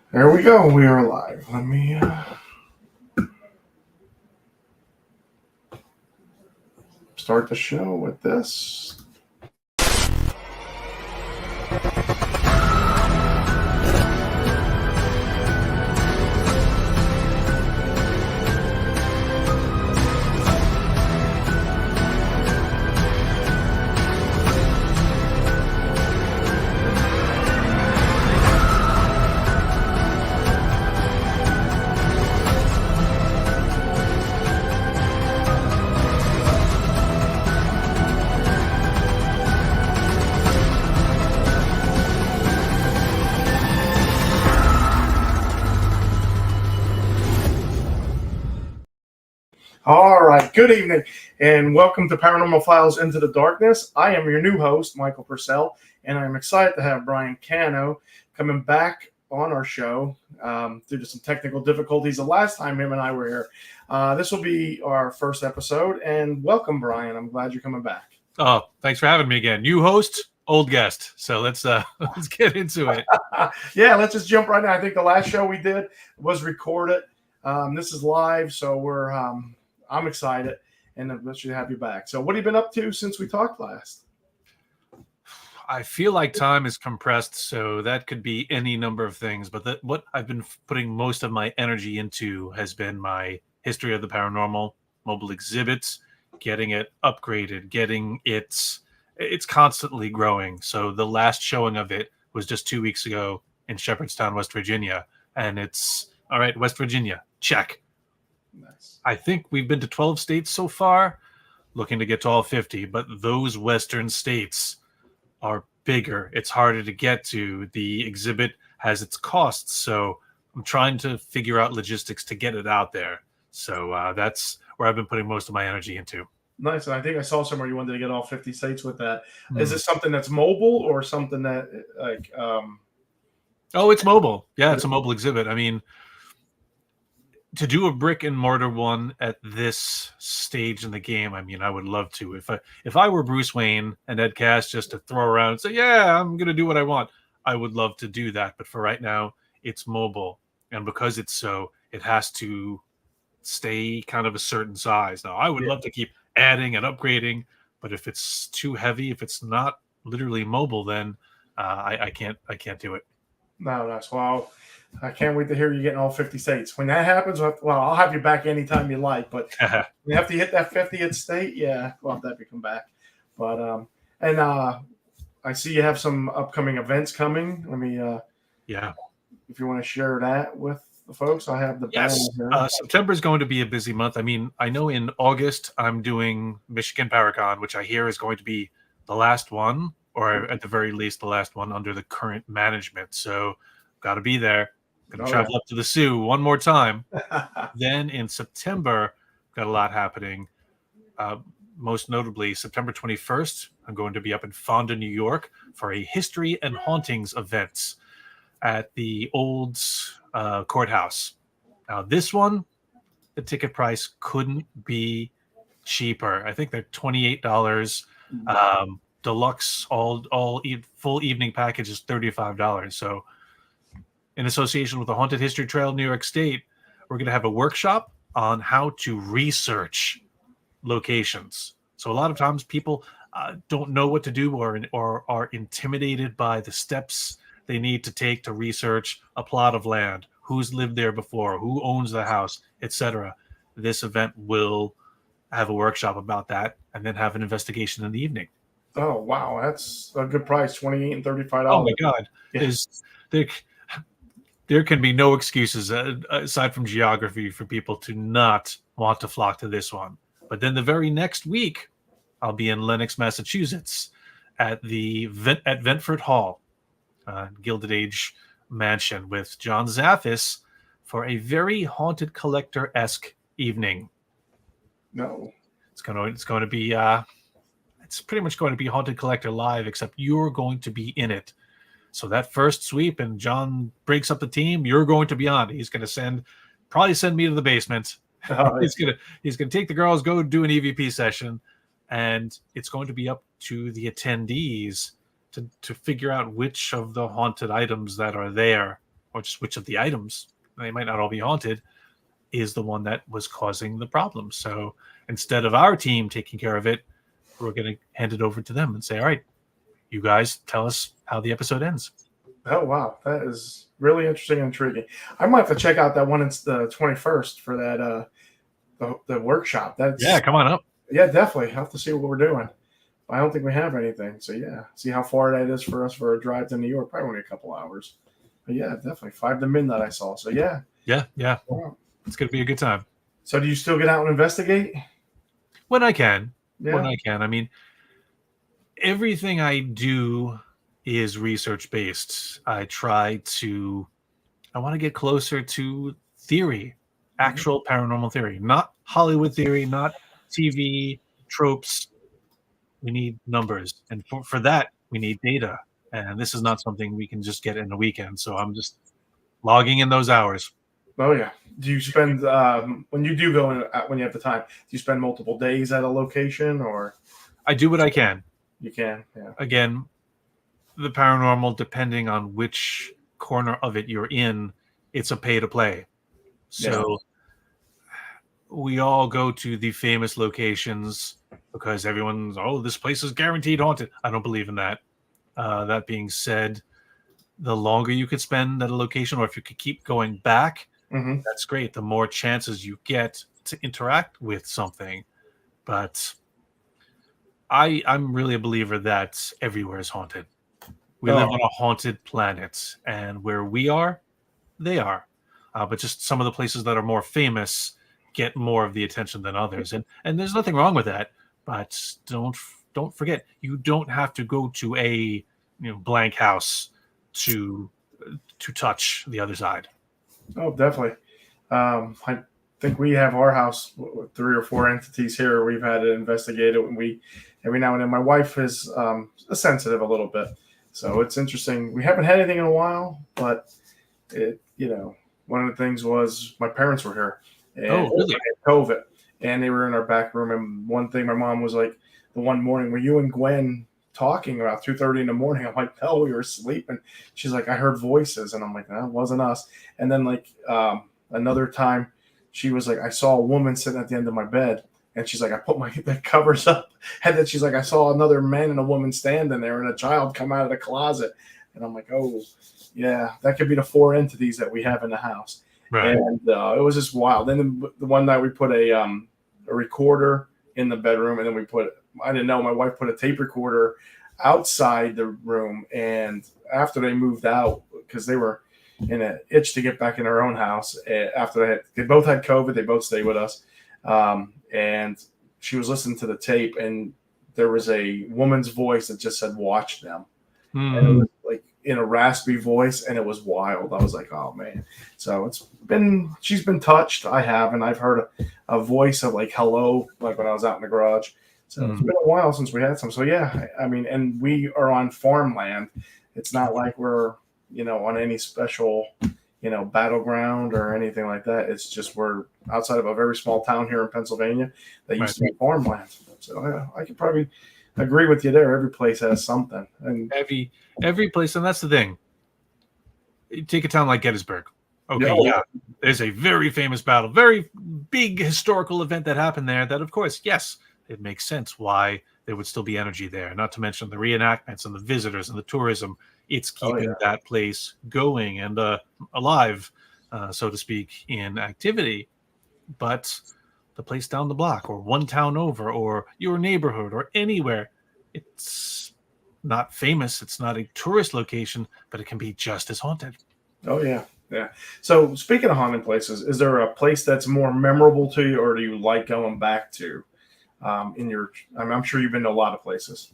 There we go. We are live. Let me start the show with this. All right. Good evening, and welcome to Paranormal Files Into the Darkness. I am your new host, Michael Purcell, and I'm excited to have Brian Cano coming back on our show due to some technical difficulties the last time him and I were here. This will be our first episode, and welcome, Brian. I'm glad you're coming back. Oh, thanks for having me again. New host, old guest. So let's let's get into it. Yeah, let's just jump right now. I think the last show we did was recorded. This is live, so I'm excited, and let's have you back. So, what have you been up to since we talked last? I feel like time is compressed, so that could be any number of things. But what I've been putting most of my energy into has been my history of the paranormal, mobile exhibits, getting it upgraded, getting it's constantly growing. So the last showing of it was just 2 weeks ago in Shepherdstown, West Virginia, and it's all right. West Virginia, check. Nice. I think we've been to 12 states so far, looking to get to all 50, but those Western states are bigger. It's harder to get to. The exhibit has its costs, so I'm trying to figure out logistics to get it out there. So that's where I've been putting most of my energy into. Nice. And I think I saw somewhere you wanted to get all 50 states with that. Is it something that's mobile or something that like Oh, it's mobile. Yeah, it's a mobile exhibit. I mean, to do a brick and mortar one at this stage in the game, I mean, I would love to. If I were Bruce Wayne and Ed Cass, just to throw around and say, yeah, I'm going to do what I want, I would love to do that. But for right now, it's mobile. And because it's so, it has to stay kind of a certain size. Now, I would love to keep adding and upgrading, but if it's too heavy, if it's not literally mobile, then I can't do it. No, that's wow. I can't wait to hear you getting all 50 states. When that happens, well, I'll have you back anytime you like. But you have to hit that 50th state. Yeah, we'll have to have you come back. But I see you have some upcoming events coming. Let me, if you want to share that with the folks, I have the yes. September is going to be a busy month. I mean, I know in August I'm doing Michigan Paracon, which I hear is going to be the last one, or at the very least the last one under the current management. So got to be there. Going to travel up to the Sioux one more time. Then in September, got a lot happening. Most notably, September 21st, I'm going to be up in Fonda, New York for a History and Hauntings event at the old courthouse. Now, this one, the ticket price couldn't be cheaper. I think they're $28. Deluxe, full evening package is $35. So, in association with the Haunted History Trail of New York State, we're going to have a workshop on how to research locations. So a lot of times people don't know what to do or are intimidated by the steps they need to take to research a plot of land, who's lived there before, who owns the house, etc. This event will have a workshop about that and then have an investigation in the evening. Oh, wow. That's a good price, $28 and $35. Oh, my God. Yeah. There can be no excuses aside from geography for people to not want to flock to this one. But then the very next week, I'll be in Lenox, Massachusetts at at Ventford Hall, Gilded Age Mansion with John Zaffis for a very haunted collector-esque evening. No. It's going to be it's pretty much going to be Haunted Collector Live, except you're going to be in it. So that first sweep and John breaks up the team, you're going to be on. He's going to probably send me to the basement. He's going to take the girls, go do an EVP session, and it's going to be up to the attendees to figure out which of the haunted items that are there or just which of the items, they might not all be haunted, is the one that was causing the problem. So instead of our team taking care of it, we're going to hand it over to them and say, all right, you guys tell us how the episode ends. Oh, wow. That is really interesting and intriguing. I might have to check out that one. It's the 21st for that the workshop. Yeah, come on up. Yeah, definitely. I'll have to see what we're doing. I don't think we have anything. So, yeah, see how far that is for us for a drive to New York. Probably only a couple hours. But, yeah, definitely. 5 to midnight I saw. So, yeah. Yeah. Wow. It's going to be a good time. So, do you still get out and investigate? When I can. Yeah. When I can. I mean, everything I do is research-based. I want to get closer to theory, actual paranormal theory, not Hollywood theory, not TV tropes. We need numbers. And for that, we need data. And this is not something we can just get in a weekend. So I'm just logging in those hours. Oh, yeah. Do you spend, when you do go in, when you have the time, do you spend multiple days at a location, or? I do what I can. You can, yeah. Again, the paranormal, depending on which corner of it you're in, it's a pay to play. So we all go to the famous locations because everyone's, this place is guaranteed haunted. I don't believe in that. That being said, the longer you could spend at a location, or if you could keep going back, that's great. The more chances you get to interact with something. But I'm really a believer that everywhere is haunted. We live on a haunted planet, and where we are, they are. But just some of the places that are more famous get more of the attention than others, and there's nothing wrong with that. But don't forget, you don't have to go to a blank house to touch the other side. Oh, definitely. I think we have our house with 3 or 4 entities here. We've had it investigated, and we every now and then. My wife is sensitive a little bit, so it's interesting. We haven't had anything in a while, but one of the things was my parents were here, and really? they had COVID, and they were in our back room. And one thing, my mom was like, the one morning, were you and Gwen talking about 2:30 in the morning? I'm like, no, we were sleeping. She's like, I heard voices, and I'm like, no, it wasn't us. And then another time, she was like, I saw a woman sitting at the end of my bed, and she's like, I put the covers up, and then she's like, I saw another man and a woman standing there, and a child come out of the closet, and I'm like, oh, yeah, that could be the 4 entities that we have in the house, right. And it was just wild. Then the one night we put a recorder in the bedroom, and then I didn't know, my wife put a tape recorder outside the room, and after they moved out, because they were in an itch to get back in their own house after they both had COVID, they both stayed with us, and she was listening to the tape, and there was a woman's voice that just said, watch them. And it was like in a raspy voice, and it was wild. I was like, oh man. So she's been touched. I have, and I've heard a voice of like hello, like when I was out in the garage. So it's been a while since we had some. So yeah, I mean, and we are on farmland. It's not like we're on any special battleground or anything like that. It's just we're outside of a very small town here in Pennsylvania that used to be farmland. So I could probably agree with you there. Every place has something, and every place, and that's the thing. Take a town like Gettysburg. Okay, yeah, there's a very famous battle, very big historical event that happened there. That, of course, yes, it makes sense why there would still be energy there. Not to mention the reenactments and the visitors and the tourism. It's keeping that place going and alive, so to speak, in activity. But the place down the block, or one town over, or your neighborhood, or anywhere, it's not famous. It's not a tourist location, but it can be just as haunted. Oh, yeah. Yeah. So speaking of haunted places, is there a place that's more memorable to you, or do you like going back to I'm sure you've been to a lot of places.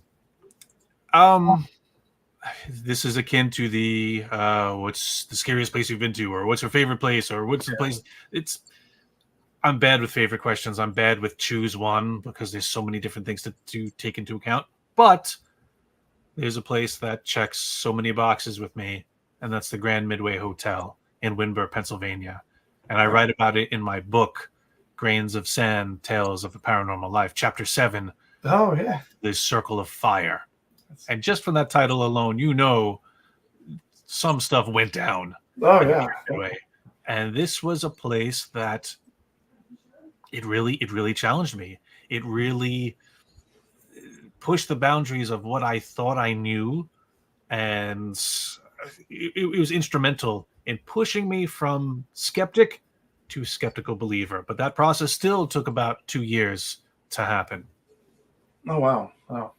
This is akin to the what's the scariest place you've been to, or what's your favorite place, or what's the place. I'm bad with favorite questions. I'm bad with choose one because there's so many different things to take into account. But there's a place that checks so many boxes with me, and that's the Grand Midway Hotel in Windber, Pennsylvania. And I write about it in my book, Grains of Sand, Tales of a Paranormal Life, Chapter 7. Oh, yeah. The Circle of Fire. And just from that title alone, some stuff went down. Oh yeah. Away. And this was a place that it really challenged me. It really pushed the boundaries of what I thought I knew, and it was instrumental in pushing me from skeptic to skeptical believer. But that process still took about 2 years to happen. Oh wow. Wow.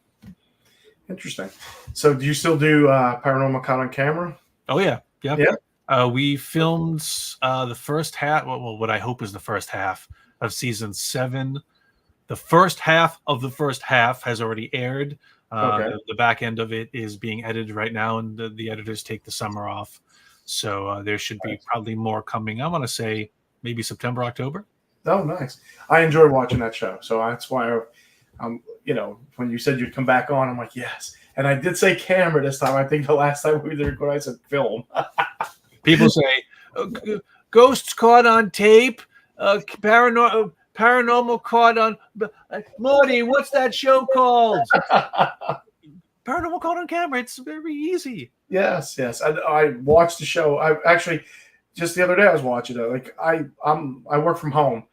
Interesting. So do you still do paranormal caught on camera? Oh yeah. Yeah. We filmed the first half. Well, what I hope is the first half of season 7. The first half of the first half has already aired. Okay. The back end of it is being edited right now, and the editors take the summer off. So there should be probably more coming. I want to say maybe September, October. Oh, nice. I enjoy watching that show. So that's why when you said you'd come back on, I'm like, yes. And I did say camera this time. I think the last time we did record, I said film. People say ghosts caught on tape, paranormal caught on. Morty, what's that show called? Paranormal caught on camera. It's very easy. Yes. I watched the show. I actually just the other day I was watching it. Like I work from home,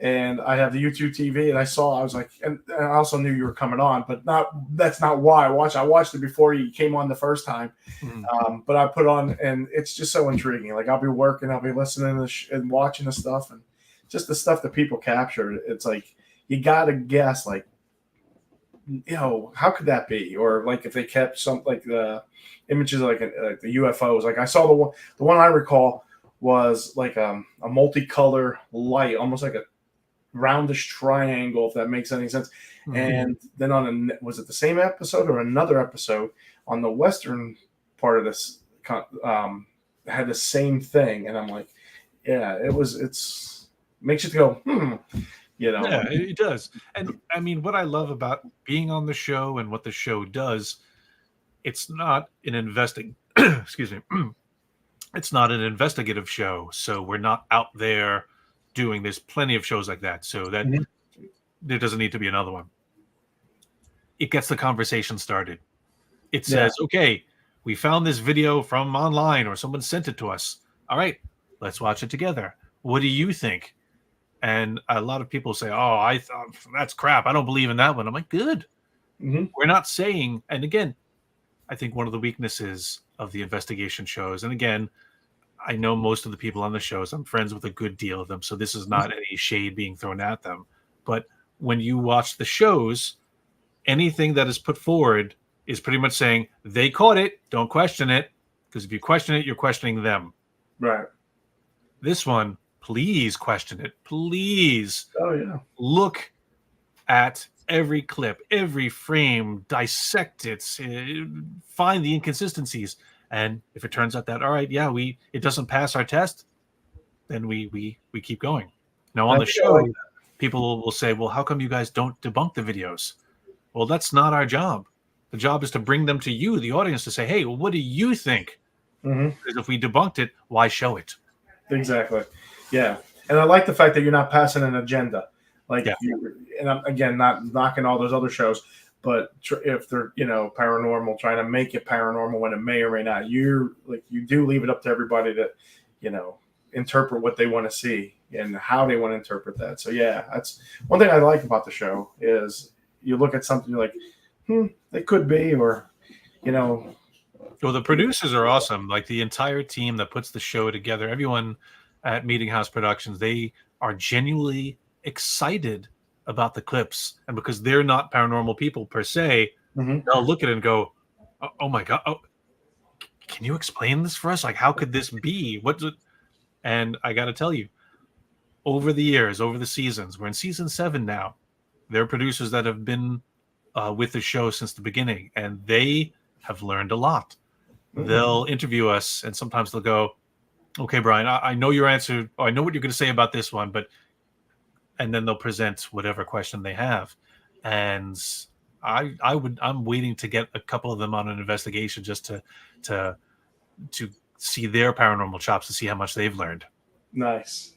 and I have the YouTube TV, and I was like, and I also knew you were coming on, but that's not why I watched. I watched it before you came on the first time, but I put on, and it's just so intriguing. Like I'll be working, I'll be listening to and watching the stuff, and just the stuff that people captured. It's like you gotta guess, like, how could that be? Or like if they kept some like the images like the UFOs. Like I saw the one I recall was like a multicolor light, almost like a roundish triangle, if that makes any sense. Mm-hmm. And then was it the same episode or another episode on the western part of this had the same thing, and I'm like, yeah, it's makes you go Yeah, it does. And I mean, what I love about being on the show and what the show does, it's not an excuse me, it's not an investigative show, so we're not out there doing. There's plenty of shows like that, so that there doesn't need to be another one. It gets the conversation started. It says, okay, we found this video from online, or someone sent it to us. All right, let's watch it together. What do you think? And a lot of people say, oh, I thought that's crap. I don't believe in that one. I'm like, good. Mm-hmm. We're not saying, and again, I think one of the weaknesses of the investigation shows, and again, I know most of the people on the shows, I'm friends with a good deal of them, so this is not any shade being thrown at them. But when you watch the shows, anything that is put forward is pretty much saying, they caught it, don't question it, because if you question it, you're questioning them. Right. This one, please question it. Please look at every clip, every frame, dissect it, find the inconsistencies. And if it turns out that, all right, it doesn't pass our test, then we keep going. Now on the show, people will say, well, how come you guys don't debunk the videos? Well, that's not our job. The job is to bring them to you, the audience, to say, hey, well, what do you think? Mm-hmm. Because if we debunked it, why show it? Exactly. Yeah. And I like the fact that you're not passing an agenda. Like, and I'm, again, not knocking all those other shows, but if they're, paranormal, trying to make it paranormal when it may or may not, you do leave it up to everybody to, interpret what they want to see and how they want to interpret that. So yeah, that's one thing I like about the show is you look at something, you're like, it could be, or, Well, the producers are awesome. Like the entire team that puts the show together, everyone at Meeting House Productions, they are genuinely excited about the clips, and because they're not paranormal people per se, they'll look at it and go, oh my god, can you explain this for us? Like, how could this be? And I got to tell you, over the years, over the seasons, we're in season 7 now, there are producers that have been with the show since the beginning, and they have learned a lot. They'll interview us, and sometimes they'll go, okay, Brian, I know your answer. I know what you're going to say about this one, and then they'll present whatever question they have. And I'm waiting to get a couple of them on an investigation just to see their paranormal chops, to see how much they've learned. Nice.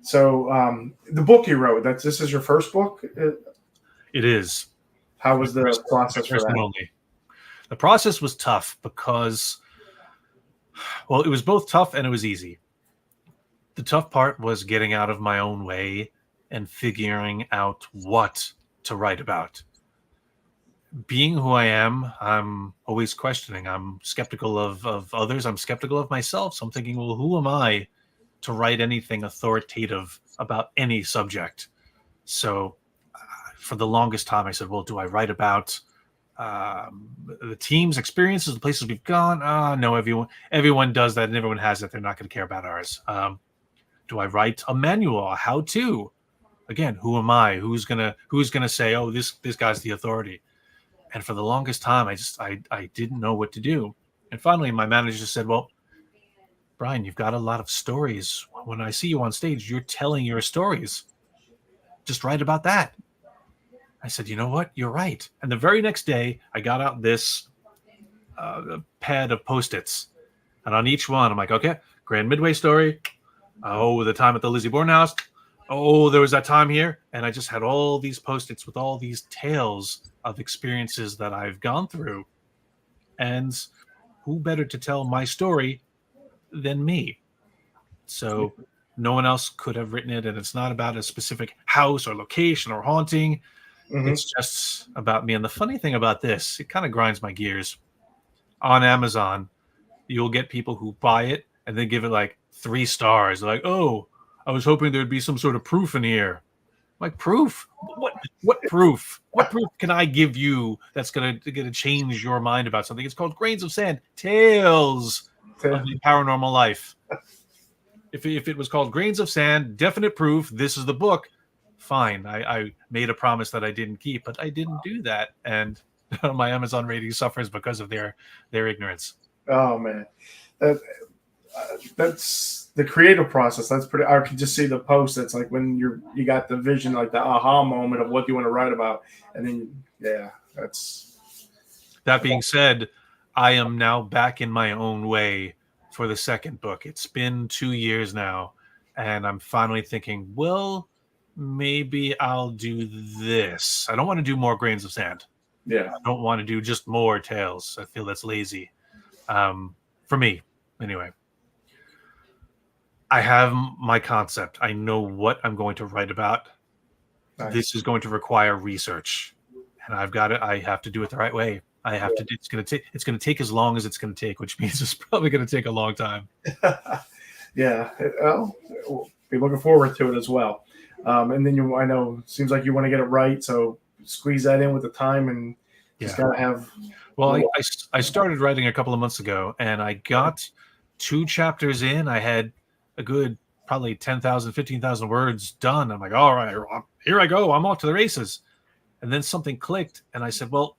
So the book you wrote, this is your first book? It is. How was the process for that? The process was tough because Well, it was both tough and it was easy. The tough part was getting out of my own way and figuring out what to write about. Being who I am, I'm always questioning. I'm skeptical of others. I'm skeptical of myself. So I'm thinking, well, who am I to write anything authoritative about any subject? So for the longest time, I said, well, do I write about the team's experiences, the places we've gone? No, everyone does that and everyone has it. They're not going to care about ours. Do I write a manual, a how-to? Again, who am I? Who's gonna say, oh, this guy's the authority? And for the longest time, I didn't know what to do. And finally, my manager said, well, Brian, you've got a lot of stories. When I see you on stage, you're telling your stories. Just write about that. I said, you know what? You're right. And the very next day, I got out this pad of Post-its. And on each one, I'm like, okay, Grand Midway story. Oh, the time at the Lizzie Borden house. Oh, there was that time here. And I just had all these Post-its with all these tales of experiences that I've gone through. And who better to tell my story than me? So no one else could have written it. And it's not about a specific house or location or haunting. Mm-hmm. It's just about me. And the funny thing about this, it kind of grinds my gears. On Amazon, you'll get people who buy it and then give it like 3 stars. They're like, oh, I was hoping there'd be some sort of proof in here. I'm like, proof? What proof? What proof can I give you that's gonna change your mind about something? It's called Grains of Sand, Tales of the Paranormal Life. If it was called Grains of Sand, definite proof, this is the book, fine. I made a promise that I didn't keep, but I didn't do that. And my Amazon rating suffers because of their ignorance. Oh, man. That's the creative process. That's pretty. I can just see the post. It's like when you got the vision, like the aha moment of what you want to write about, and then that's. That being said, I am now back in my own way for the second book. It's been 2 years now, and I'm finally thinking, well, maybe I'll do this. I don't want to do more Grains of Sand. Yeah, I don't want to do just more tales. I feel that's lazy. For me, anyway. I have my concept. I know what I'm going to write about. Nice. This is going to require research, and I've got it. I have to do it the right way. I have to. It's going to take as long as it's going to take, which means it's probably going to take a long time. Yeah, well, we'll be looking forward to it as well. And then I know it seems like you want to get it right, so squeeze that in with the time, and just gotta have. Well, I started writing a couple of months ago, and I got 2 chapters in. I had a good probably 10,000, 15,000 words done. I'm like, all right, here I go. I'm off to the races. And then something clicked, and I said, well,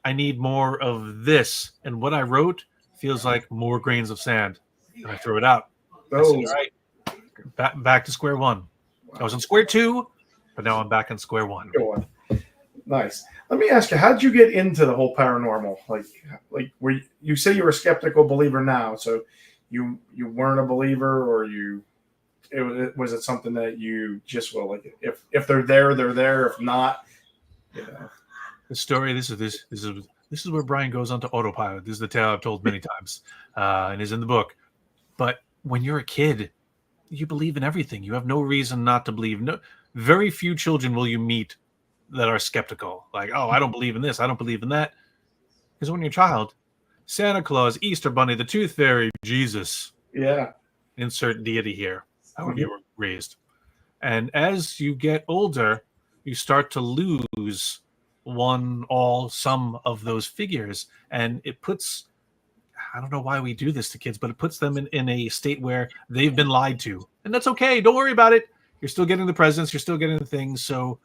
I need more of this. And what I wrote feels like more grains of sand. And I threw it out. I said, all right, back to square one. I was on square 2, but now I'm back on square 1. Nice. Let me ask you, how did you get into the whole paranormal? Like you say you're a skeptical believer now, so you weren't a believer, or was it something that you just like if they're there, they're there. If not, The story. This is where Brian goes onto autopilot. This is the tale I've told many times, and is in the book. But when you're a kid, you believe in everything. You have no reason not to believe. No, very few children will you meet that are skeptical. Like, oh, I don't believe in this. I don't believe in that. Because when you're a child, Santa Claus, Easter Bunny, the Tooth Fairy, Jesus. Yeah. Insert deity here. How you were raised. And as you get older, you start to lose some of those figures. And it puts, I don't know why we do this to kids, but it puts them in a state where they've been lied to. And that's okay. Don't worry about it. You're still getting the presents. You're still getting the things. So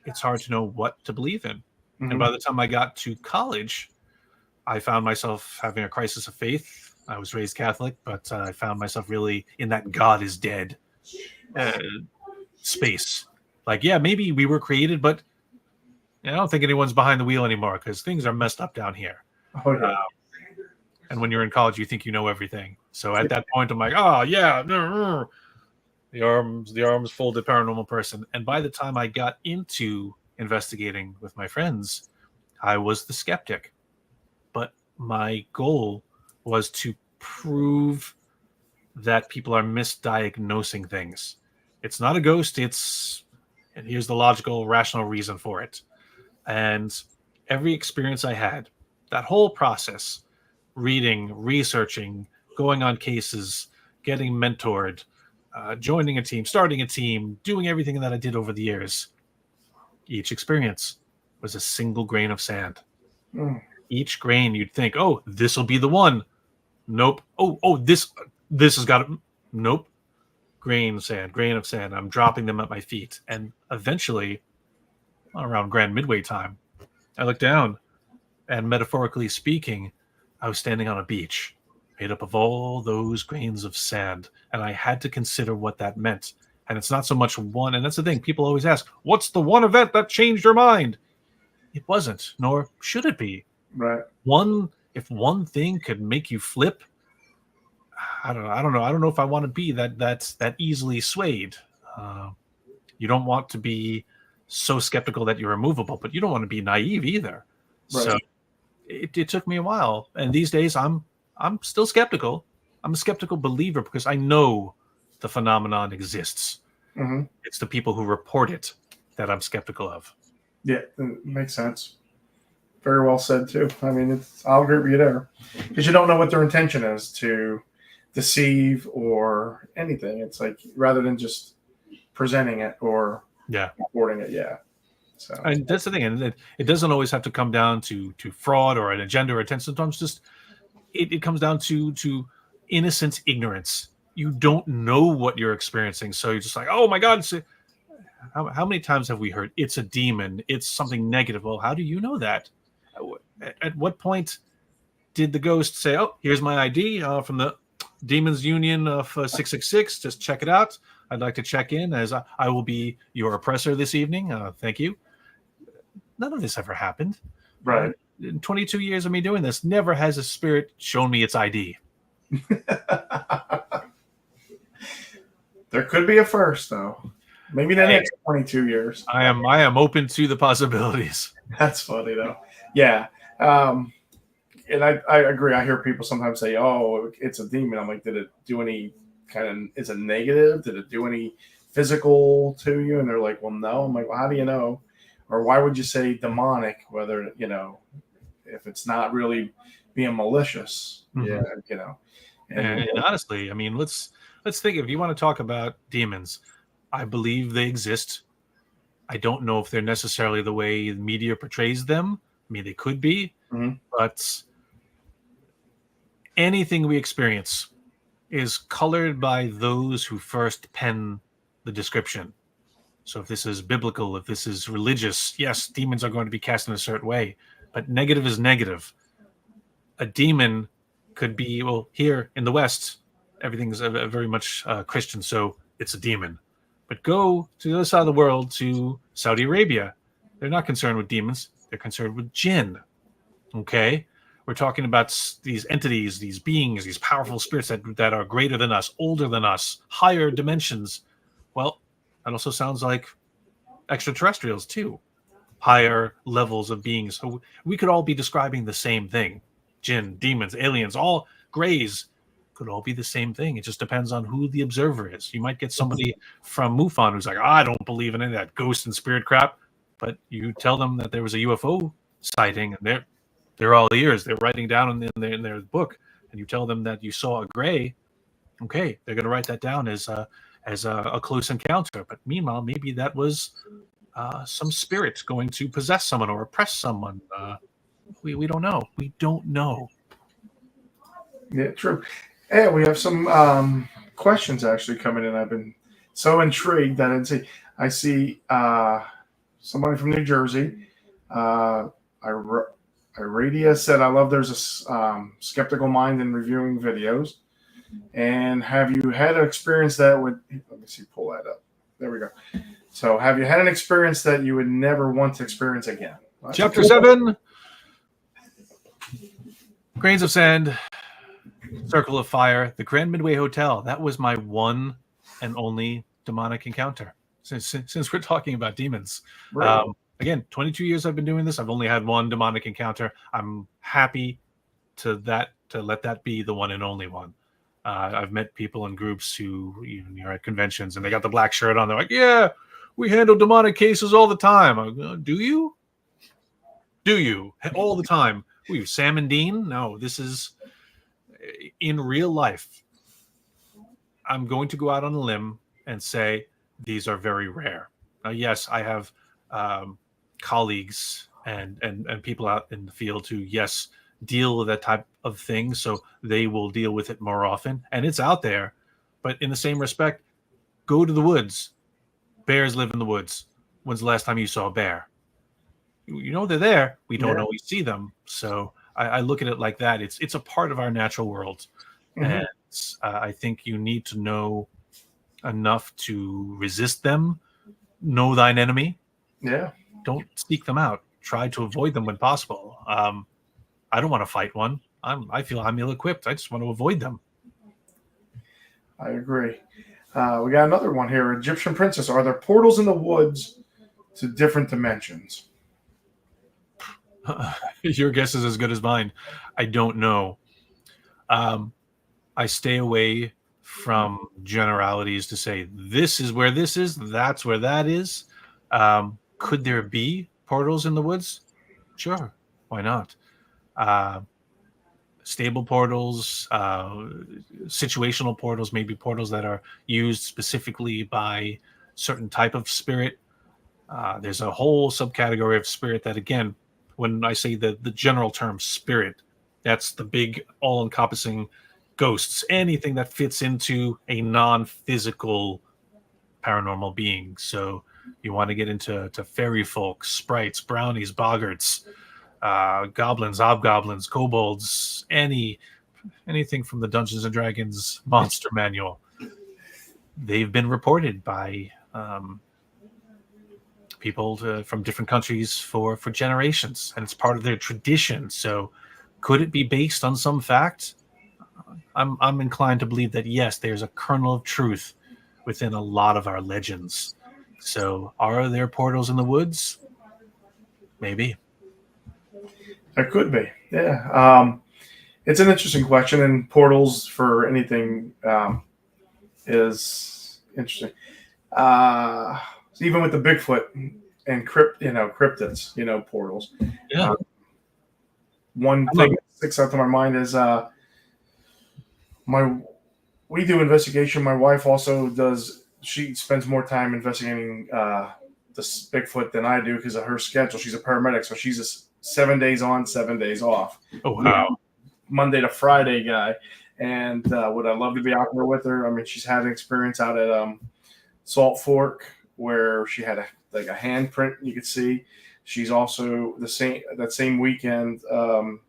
it's hard to know what to believe in. Mm-hmm. And by the time I got to college, I found myself having a crisis of faith. I was raised Catholic, but I found myself really in that God is dead space. Like, yeah, maybe we were created, but I don't think anyone's behind the wheel anymore because things are messed up down here. Oh, yeah. And when you're in college, you think you know everything. So at that point, I'm like, oh, yeah. The arms folded paranormal person. And by the time I got into investigating with my friends, I was the skeptic. But my goal was to prove that people are misdiagnosing things. It's not a ghost. And here's the logical, rational reason for it. And every experience I had, that whole process, reading, researching, going on cases, getting mentored, joining a team, starting a team, doing everything that I did over the years, each experience was a single grain of sand. Each grain you'd think, oh, this will be the one. Nope. This has got it. Nope. Grain of sand. I'm dropping them at my feet. And eventually, around Grand Midway time, I looked down, and metaphorically speaking, I was standing on a beach made up of all those grains of sand. And I had to consider what that meant. And it's not so much one. And that's the thing. People always ask, what's the one event that changed your mind? It wasn't, nor should it be. Right. If one thing could make you flip, I don't know. I don't know if I want to be that easily swayed. You don't want to be so skeptical that you're immovable, but you don't want to be naive either. Right. So it took me a while, and these days I'm still skeptical. I'm a skeptical believer because I know the phenomenon exists. Mm-hmm. It's the people who report it that I'm skeptical of. Yeah, it makes sense. Very well said too. I mean, I'll agree with you there because you don't know what their intention is to deceive or anything. It's like rather than just presenting it or reporting it. Yeah. So and that's the thing, and it doesn't always have to come down to fraud or an agenda or intent. Sometimes just it comes down to innocent ignorance. You don't know what you're experiencing, so you're just like, oh my God. How many times have we heard it's a demon? It's something negative. Well, how do you know that? At what point did the ghost say, oh, here's my ID from the Demons Union of 666. Just check it out. I'd like to check in as I will be your oppressor this evening. Thank you. None of this ever happened. Right. In 22 years of me doing this, never has a spirit shown me its ID. There could be a first, though. Maybe the next 22 years. I am open to the possibilities. That's funny, though. Yeah. And I agree. I hear people sometimes say, oh, it's a demon. I'm like, did it do any is it negative? Did it do any physical to you? And they're like, well, no. I'm like, well, how do you know? Or why would you say demonic, whether, if it's not really being malicious? Mm-hmm. Yeah, And honestly, I mean, let's think, if you want to talk about demons, I believe they exist. I don't know if they're necessarily the way the media portrays them. I mean, they could be, but anything we experience is colored by those who first pen the description. So if this is biblical, if this is religious, yes, demons are going to be cast in a certain way, but negative is negative. A demon could be, well, here in the West, everything's very much Christian, so it's a demon. But go to the other side of the world, to Saudi Arabia. They're not concerned with demons. They're concerned with jinn. Okay? We're talking about these entities, these beings, these powerful spirits that are greater than us, older than us, higher dimensions. Well, that also sounds like extraterrestrials too. Higher levels of beings. So we could all be describing the same thing. Jinn, demons, aliens, all grays could all be the same thing. It just depends on who the observer is. You might get somebody from MUFON who's like, I don't believe in any of that ghost and spirit crap. But you tell them that there was a UFO sighting, and they're all ears. They're writing down in their book, and you tell them that you saw a gray. Okay, they're going to write that down as a close encounter. But meanwhile, maybe that was some spirit going to possess someone or oppress someone. We don't know. We don't know. Yeah, true. Hey, we have some questions actually coming in. I've been so intrigued that I see somebody from New Jersey. Iradia said, I love there's a skeptical mind in reviewing videos. And have you had an experience that would, let me see, pull that up. There we go. So have you had an experience that you would never want to experience again? Chapter 7, Grains of Sand, Circle of Fire, the Grand Midway Hotel. That was my one and only demonic encounter. Since we're talking about demons. Right. Again, 22 years I've been doing this. I've only had one demonic encounter. I'm happy to that to let that be the one and only one. I've met people in groups who you're at conventions and they got the black shirt on. They're like, "Yeah, we handle demonic cases all the time." I go, "Do you? Do you all the time? We Sam and Dean? No, this is in real life." I'm going to go out on a limb and say these are very rare. Yes, I have colleagues and people out in the field who, yes, deal with that type of thing, so they will deal with it more often, and it's out there. But in the same respect, go to the woods. Bears live in the woods. When's the last time you saw a bear? You know they're there. We don't always see them. So I look at it like that. It's a part of our natural world, and I think you need to know enough to resist them. Know thine enemy. Yeah. Don't seek them out. Try to avoid them when possible. I don't want to fight one. I feel I'm ill-equipped. I just want to avoid them. I agree. We got another one here. Egyptian princess. Are there portals in the woods to different dimensions? Your guess is as good as mine. I don't know. I stay away from generalities to say this is where this is, that's where that is. Could there be portals in the woods? Sure, why not? Stable portals, situational portals, maybe portals that are used specifically by certain type of spirit. There's a whole subcategory of spirit that, again, when I say the general term spirit, that's the big all-encompassing ghosts, anything that fits into a non-physical paranormal being. So you want to get into fairy folk, sprites, brownies, boggarts, goblins, hobgoblins, kobolds, anything from the Dungeons and Dragons monster manual. They've been reported by people from different countries for generations, and it's part of their tradition. So could it be based on some fact? I'm inclined to believe that yes, there's a kernel of truth within a lot of our legends. So are there portals in the woods? Maybe. There could be. Yeah. It's an interesting question, and portals for anything is interesting. Even with the Bigfoot and cryptids, portals. Yeah. One thing that sticks out to my mind is we do investigation. My wife also does. She spends more time investigating this Bigfoot than I do because of her schedule. She's a paramedic, so she's a 7 days on, 7 days off. Oh wow! Monday to Friday guy. And would I love to be out there with her? I mean, she's had an experience out at Salt Fork where she had a handprint you could see. She's also that same weekend.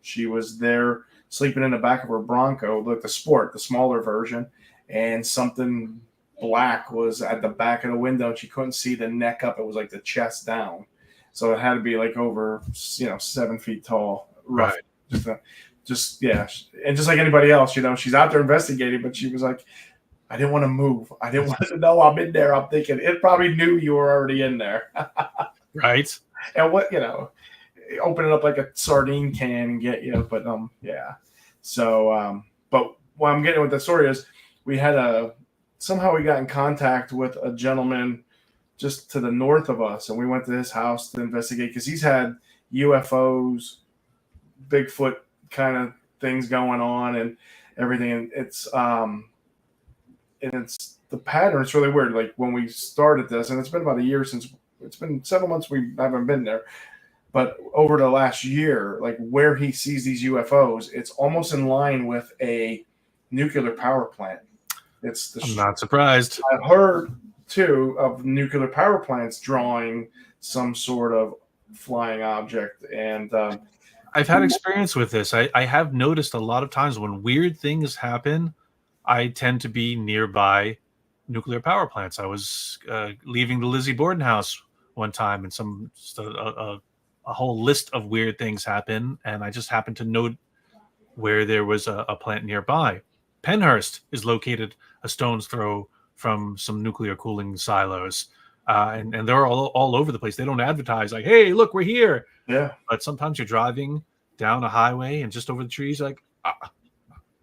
She was there sleeping in the back of her Bronco, like the smaller version, and something black was at the back of the window, and she couldn't see the neck up. It was like the chest down, so it had to be like over 7 feet tall. Rough. Right. Just and just like anybody else, she's out there investigating, but she was like, I didn't want to move. I didn't want to know I'm in there. I'm thinking it probably knew you were already in there. Right. And open it up like a sardine can and get but yeah. So but what I'm getting with the story is somehow we got in contact with a gentleman just to the north of us, and we went to his house to investigate because he's had UFOs, Bigfoot kind of things going on and everything, and it's the pattern. It's really weird. Like when we started this, and it's been about a year since. It's been 7 months we haven't been there, but over the last year, like where he sees these UFOs, it's almost in line with a nuclear power plant. I'm not surprised. I've heard too of nuclear power plants drawing some sort of flying object, and I've had experience with this. I have noticed a lot of times when weird things happen, I tend to be nearby nuclear power plants. I was leaving the Lizzie Borden house one time, and a whole list of weird things happen, and I just happened to note where there was a plant nearby. Penhurst is located a stone's throw from some nuclear cooling silos, and they're all over the place. They don't advertise like, "Hey, look, we're here." Yeah. But sometimes you're driving down a highway, and just over the trees, like,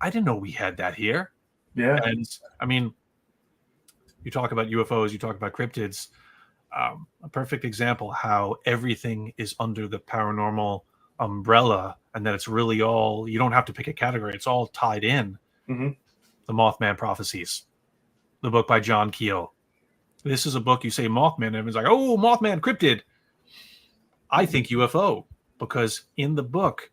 I didn't know we had that here. Yeah. And I mean, you talk about UFOs, you talk about cryptids. A perfect example how everything is under the paranormal umbrella, and that it's really all, you don't have to pick a category, it's all tied in. Hmm. The Mothman Prophecies, the book by John Keel. This is a book, you say Mothman, and everyone's like, oh, Mothman, cryptid. I think UFO, because in the book,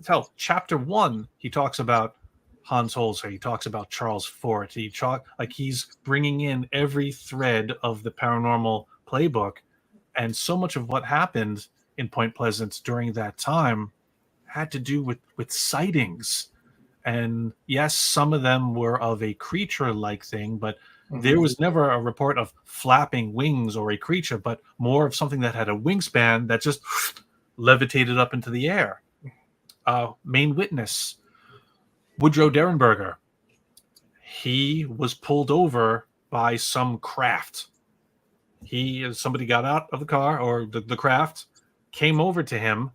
tell chapter 1, he talks about Hans Holzer, he talks about Charles Fort, he's bringing in every thread of the paranormal playbook, and so much of what happened in Point Pleasant during that time had to do with sightings. And yes, some of them were of a creature-like thing, but there was never a report of flapping wings or a creature, but more of something that had a wingspan that just levitated up into the air. Main witness, Woodrow Derenberger. He was pulled over by some craft. Somebody got out of the car, or the craft came over to him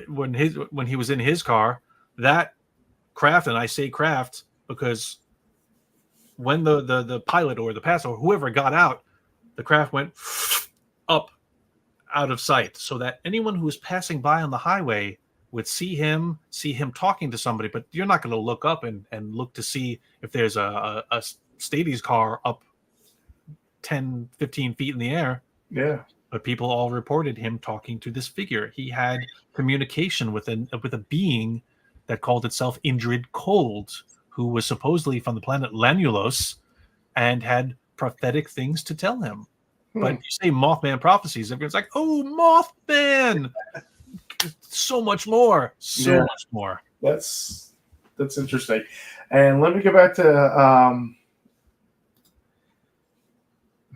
when he was in his car. That craft, and I say craft because when the pilot or the passenger or whoever got out, the craft went up out of sight, so that anyone who was passing by on the highway would see him talking to somebody, but you're not going to look up and look to see if there's a Stades car up 10, 15 feet in the air. Yeah. But people all reported him talking to this figure. He had communication with a being that called itself Indrid Cold, who was supposedly from the planet Lanulos and had prophetic things to tell him. But you say Mothman Prophecies, everyone's like, oh, Mothman! So much more. Much more. That's interesting. And let me go back to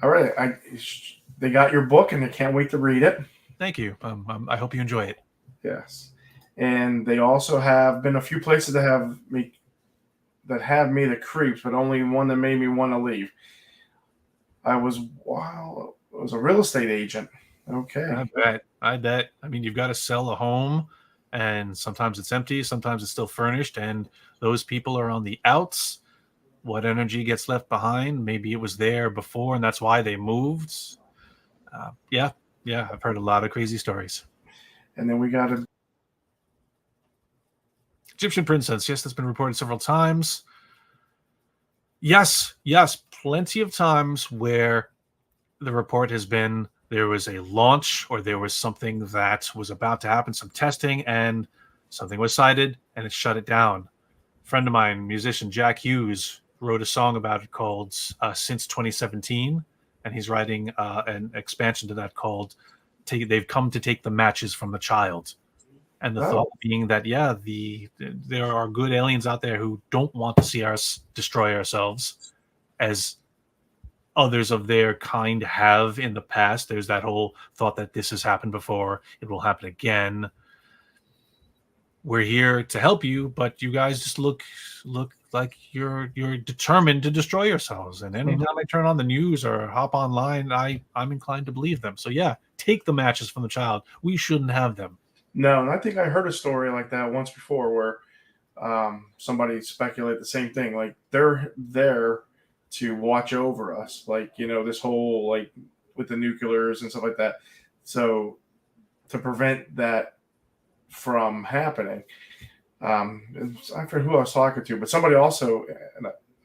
all right. They got your book, and I can't wait to read it. Thank you. I hope you enjoy it. Yes. And they also have been a few places that have me the creeps, but only one that made me want to leave. I was a real estate agent. Okay. I bet. I mean, you've got to sell a home, and sometimes it's empty, sometimes it's still furnished, and those people are on the outs. What energy gets left behind? Maybe it was there before, and that's why they moved. Yeah, I've heard a lot of crazy stories. And then we got a Egyptian princess. Yes, that's been reported several times. Yes, plenty of times where the report has been there was a launch, or there was something that was about to happen, some testing, and something was sighted and it shut it down. A friend of mine, musician Jack Hughes, wrote a song about it called Since 2017, and he's writing an expansion to that called They've Come to Take the Matches from the Child. And the thought being that, there are good aliens out there who don't want to see us destroy ourselves, as others of their kind have in the past. There's that whole thought that this has happened before, it will happen again. We're here to help you, but you guys just look like you're determined to destroy yourselves. And anytime I turn on the news or hop online, I'm inclined to believe them. So take the matches from the child. We shouldn't have them. No, and I think I heard a story like that once before where somebody speculated the same thing. Like, they're there to watch over us, like, this whole, like, with the nuclears and stuff like that. So to prevent that from happening, I forget who I was talking to, but somebody also,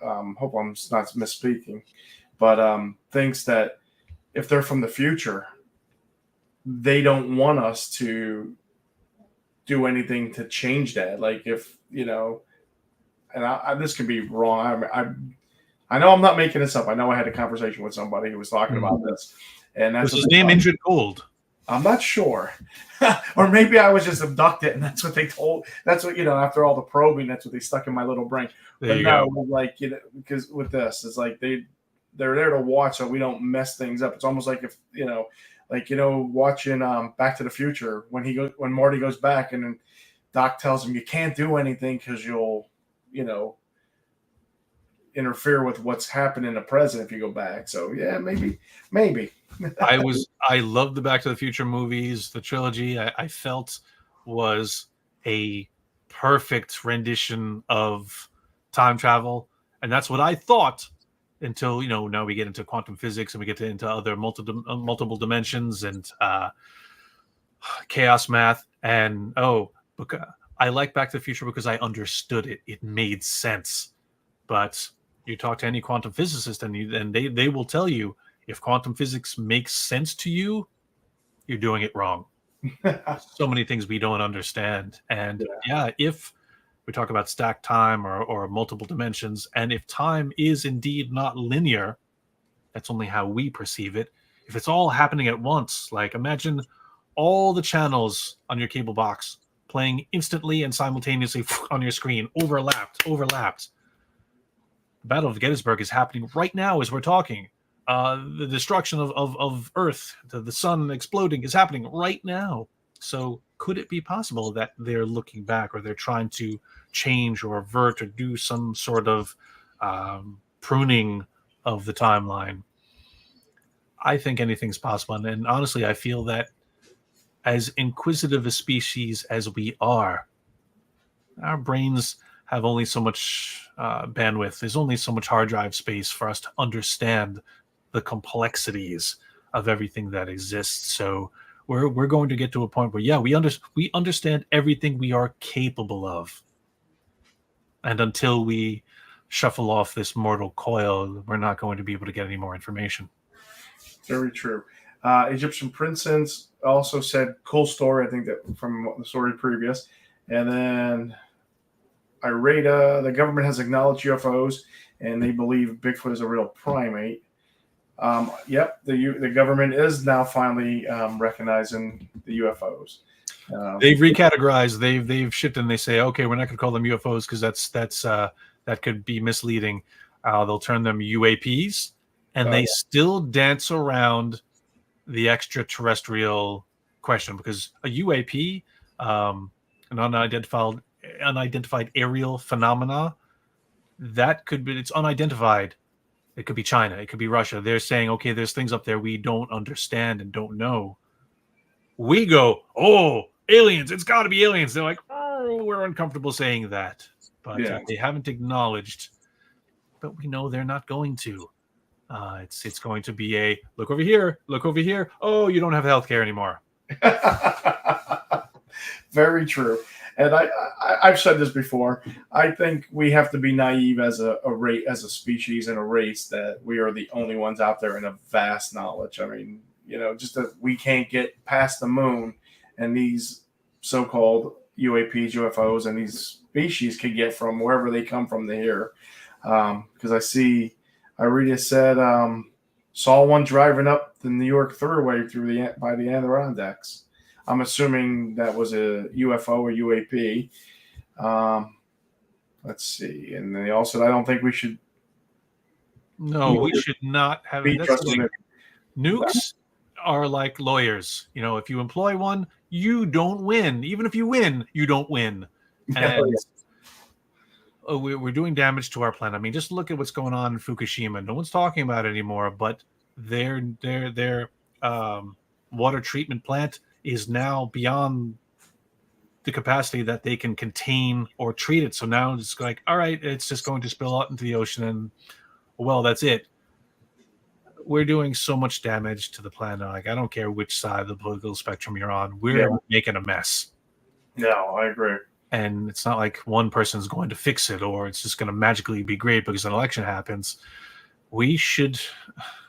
hope I'm not misspeaking, but thinks that if they're from the future, they don't want us to do anything to change that. Like, if, and this could be wrong. I know I'm not making this up. I know I had a conversation with somebody who was talking about this, and that's his name, Indrid Gold. I'm not sure, or maybe I was just abducted, and that's what they told. That's what after all the probing, that's what they stuck in my little brain. There you go. Like, because with this, it's like they're there to watch so we don't mess things up. It's almost like if watching Back to the Future when Marty goes back and then Doc tells him you can't do anything because you'll interfere with what's happening in the present if you go back. So maybe. I love the Back to the Future movies. The trilogy I felt was a perfect rendition of time travel, and that's what I thought until now we get into quantum physics and we get into other multiple dimensions and chaos math. And I like Back to the Future because I understood it. It made sense. But you talk to any quantum physicist and they will tell you, if quantum physics makes sense to you, you're doing it wrong. So many things we don't understand. And if we talk about stacked time or multiple dimensions, and if time is indeed not linear, that's only how we perceive it. If it's all happening at once, like imagine all the channels on your cable box playing instantly and simultaneously on your screen, overlapped. The Battle of Gettysburg is happening right now as we're talking. The destruction of Earth, the sun exploding is happening right now. So could it be possible that they're looking back, or they're trying to change or avert or do some sort of pruning of the timeline? I think anything's possible. And honestly, I feel that as inquisitive a species as we are, our brains have only so much bandwidth. There's only so much hard drive space for us to understand the complexities of everything that exists. So we're going to get to a point where, we understand everything we are capable of. And until we shuffle off this mortal coil, we're not going to be able to get any more information. Very true. Egyptian princess also said, cool story, I think that from the story previous. And then Irada, the government has acknowledged UFOs, and they believe Bigfoot is a real primate. The government is now finally recognizing the UFOs. They've recategorized. They've shifted, and they say, okay, we're not going to call them UFOs because that could be misleading. They'll term them UAPs, and they still dance around the extraterrestrial question, because a UAP, an unidentified aerial phenomena, it's unidentified. It could be China. It could be Russia. They're saying, okay, there's things up there we don't understand and don't know. We go, oh, aliens. It's got to be aliens. They're like, oh, we're uncomfortable saying that. But they haven't acknowledged. But we know they're not going to. It's going to be a look over here. Oh, you don't have healthcare anymore. Very true. And I've said this before. I think we have to be naive as a species and a race, that we are the only ones out there in a vast knowledge. I mean, just that we can't get past the moon, and these so-called UAPs, UFOs, and these species can get from wherever they come from to here. Because I really said saw one driving up the New York Thruway by the Adirondacks. I'm assuming that was a UFO or UAP. Let's see. And they also said, I don't think we should. No, we should not have it. Nukes are like lawyers. If you employ one, you don't win. Even if you win, you don't win. And we're doing damage to our planet. I mean, just look at what's going on in Fukushima. No one's talking about it anymore, but their water treatment plant is now beyond the capacity that they can contain or treat it. So now it's like, all right, it's just going to spill out into the ocean, and that's it. We're doing so much damage to the planet. Like, I don't care which side of the political spectrum you're on. We're making a mess. No, I agree. And it's not like one person's going to fix it, or it's just going to magically be great because an election happens. We should.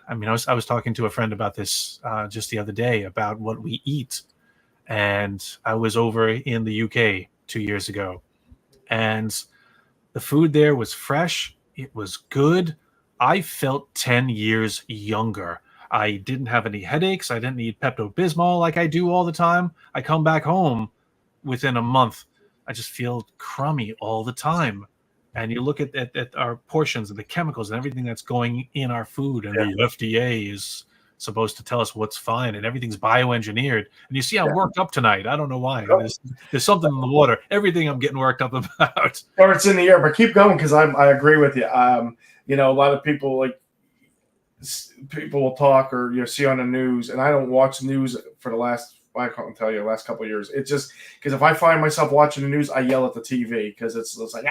I mean, I was talking to a friend about this just the other day about what we eat. And I was over in the UK 2 years ago. And the food there was fresh. It was good. I felt 10 years younger. I didn't have any headaches. I didn't need Pepto-Bismol like I do all the time. I come back home within a month. I just feel crummy all the time. And you look at our portions and the chemicals and everything that's going in our food, and the FDA is supposed to tell us what's fine, and everything's bioengineered. And you see, I'm worked up tonight. I don't know why. There's something in the water. Everything I'm getting worked up about. Or it's in the air, but keep going, because I agree with you. A lot of people will talk or see on the news, and I don't watch news for the last I can't tell you, the last couple of years. It's just because if I find myself watching the news, I yell at the TV because it's like,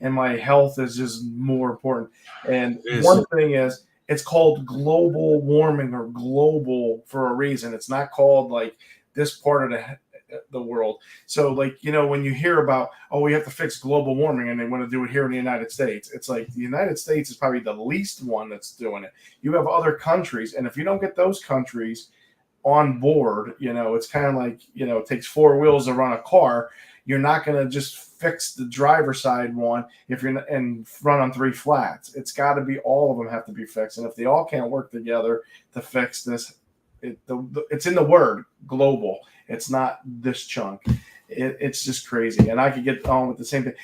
and my health is just more important. And one thing is, it's called global warming or global for a reason. It's not called like this part of the world. So like, when you hear about, oh, we have to fix global warming and they want to do it here in the United States, it's like the United States is probably the least one that's doing it. You have other countries, and if you don't get those countries on board, it's kind of like, it takes four wheels to run a car. You're not going to just fix the driver's side one if you're and run on three flats. It's got to be, all of them have to be fixed. And if they all can't work together to fix this, it's in the word global. It's not this chunk. It's just crazy. And I could get on with the same thing.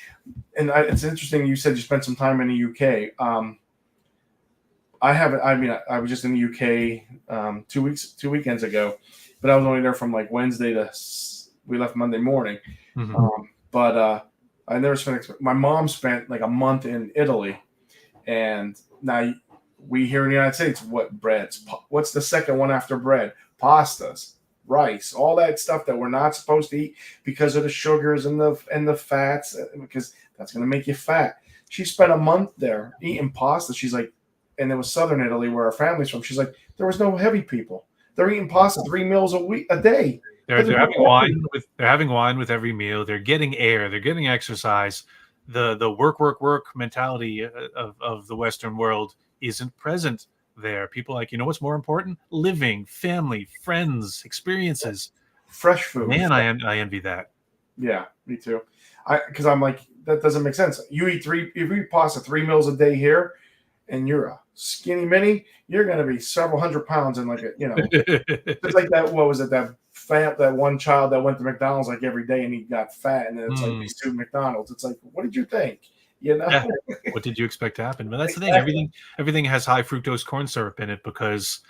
And it's interesting. You said you spent some time in the UK. I haven't. I mean, I was just in the UK 2 weekends ago, but I was only there from like Wednesday to. We left Monday morning. Mm-hmm. But I never spent. My mom spent like a month in Italy, and now we here in the United States, what breads? What's the second one after bread? Pastas, rice, all that stuff that we're not supposed to eat because of the sugars and the fats, because that's going to make you fat. She spent a month there eating pasta. She's like, and it was Southern Italy where our family's from. She's like, there was no heavy people. They're eating pasta 3 meals a day. They're having wine with every meal. They're getting air. They're getting exercise. The work mentality of the Western world isn't present there. People like, what's more important? Living, family, friends, experiences, fresh food. Man, I envy that. Yeah, me too. Because I'm like, that doesn't make sense. You eat pasta 3 meals a day here, and you're a skinny mini. You're going to be several hundred pounds in like it's like that. What was it? That one child that went to McDonald's like every day and he got fat, and then it's like he sued McDonald's. It's like, what did you think? Yeah. What did you expect to happen? But that's exactly. The thing. Everything has high fructose corn syrup in it because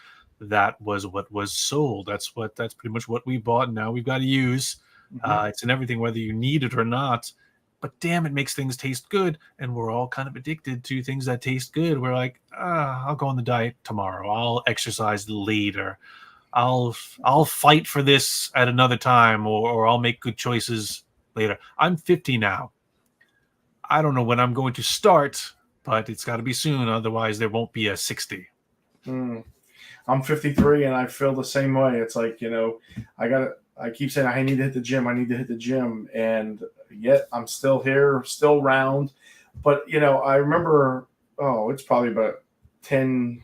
that was what was sold. That's pretty much what we bought. And now we've got to use. Mm-hmm. It's in everything, whether you need it or not. But damn, it makes things taste good, and we're all kind of addicted to things that taste good. We're like, I'll go on the diet tomorrow. I'll exercise later. I'll fight for this at another time, or I'll make good choices later. I'm 50 now. I don't know when I'm going to start, but it's got to be soon. Otherwise, there won't be a 60. I'm 53, and I feel the same way. It's like, I keep saying I need to hit the gym. I need to hit the gym, and yet I'm still here, still round. But I remember, it's probably about 10,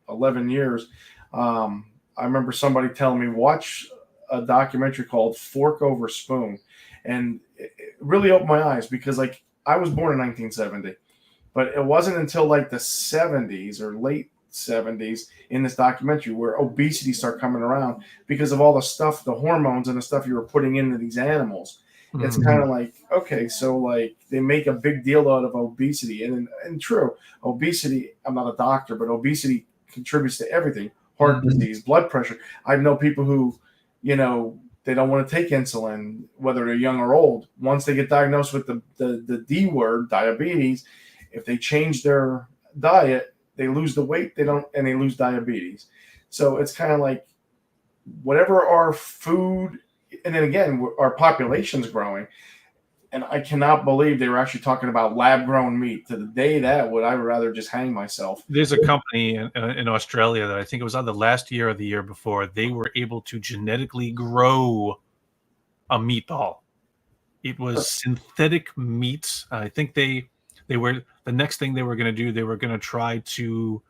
11 years. I remember somebody telling me, watch a documentary called Fork Over Spoon. And it really opened my eyes because, like, I was born in 1970, but it wasn't until like the 70s or late 70s in this documentary where obesity started coming around because of all the stuff, the hormones and the stuff you were putting into these animals. Mm-hmm. It's kind of like, okay, so like they make a big deal out of obesity. And true, obesity, I'm not a doctor, but obesity contributes to everything. Heart disease, blood pressure. I know people who, they don't want to take insulin, whether they're young or old. Once they get diagnosed with the D word, diabetes, if they change their diet, they lose the weight, they lose diabetes. So it's kind of like whatever our food, and then again, our population's growing. And I cannot believe they were actually talking about lab-grown meat. To the day that I would rather just hang myself. There's a company in Australia that I think it was either last year or the year before. They were able to genetically grow a meatball. It was synthetic meat. I think they were the next thing they were going to do. They were going to try to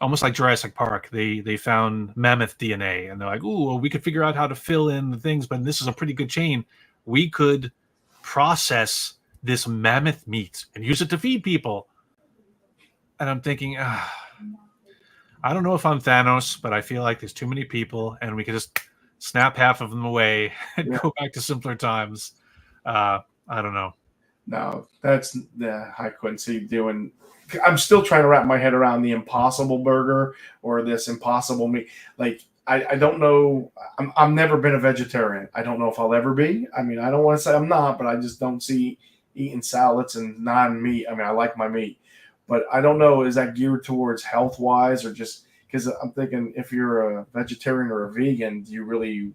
almost like Jurassic Park, they found mammoth DNA, and they're like, ooh, well, we could figure out how to fill in the things, but this is a pretty good chain. We could process this mammoth meat and use it to feed people. And I'm thinking, I don't know if I'm Thanos, but I feel like there's too many people, and we could just snap half of them away and go back to simpler times. I don't know. No, I couldn't see doing. I'm still trying to wrap my head around the Impossible Burger or this Impossible meat. Like, I don't know. I've never been a vegetarian. I don't know if I'll ever be. I mean, I don't want to say I'm not, but I just don't see eating salads and non-meat. I mean, I like my meat, but I don't know. Is that geared towards health-wise or just because I'm thinking if you're a vegetarian or a vegan, do you really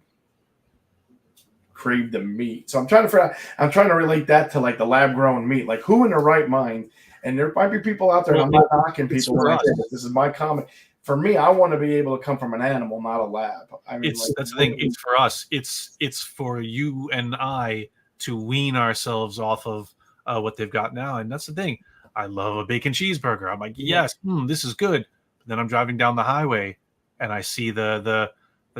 crave the meat? So I'm trying to figure out, I'm trying to relate that to like the lab grown meat. Like who in their right mind? And there might be people out there, and I'm not knocking people when I say this is my comment. For me, I want to be able to come from an animal, not a lab. I mean, that's the thing. It's for us. It's for you and I to wean ourselves off of what they've got now. And that's the thing. I love a bacon cheeseburger. I'm like, yes, this is good. But then I'm driving down the highway and I see the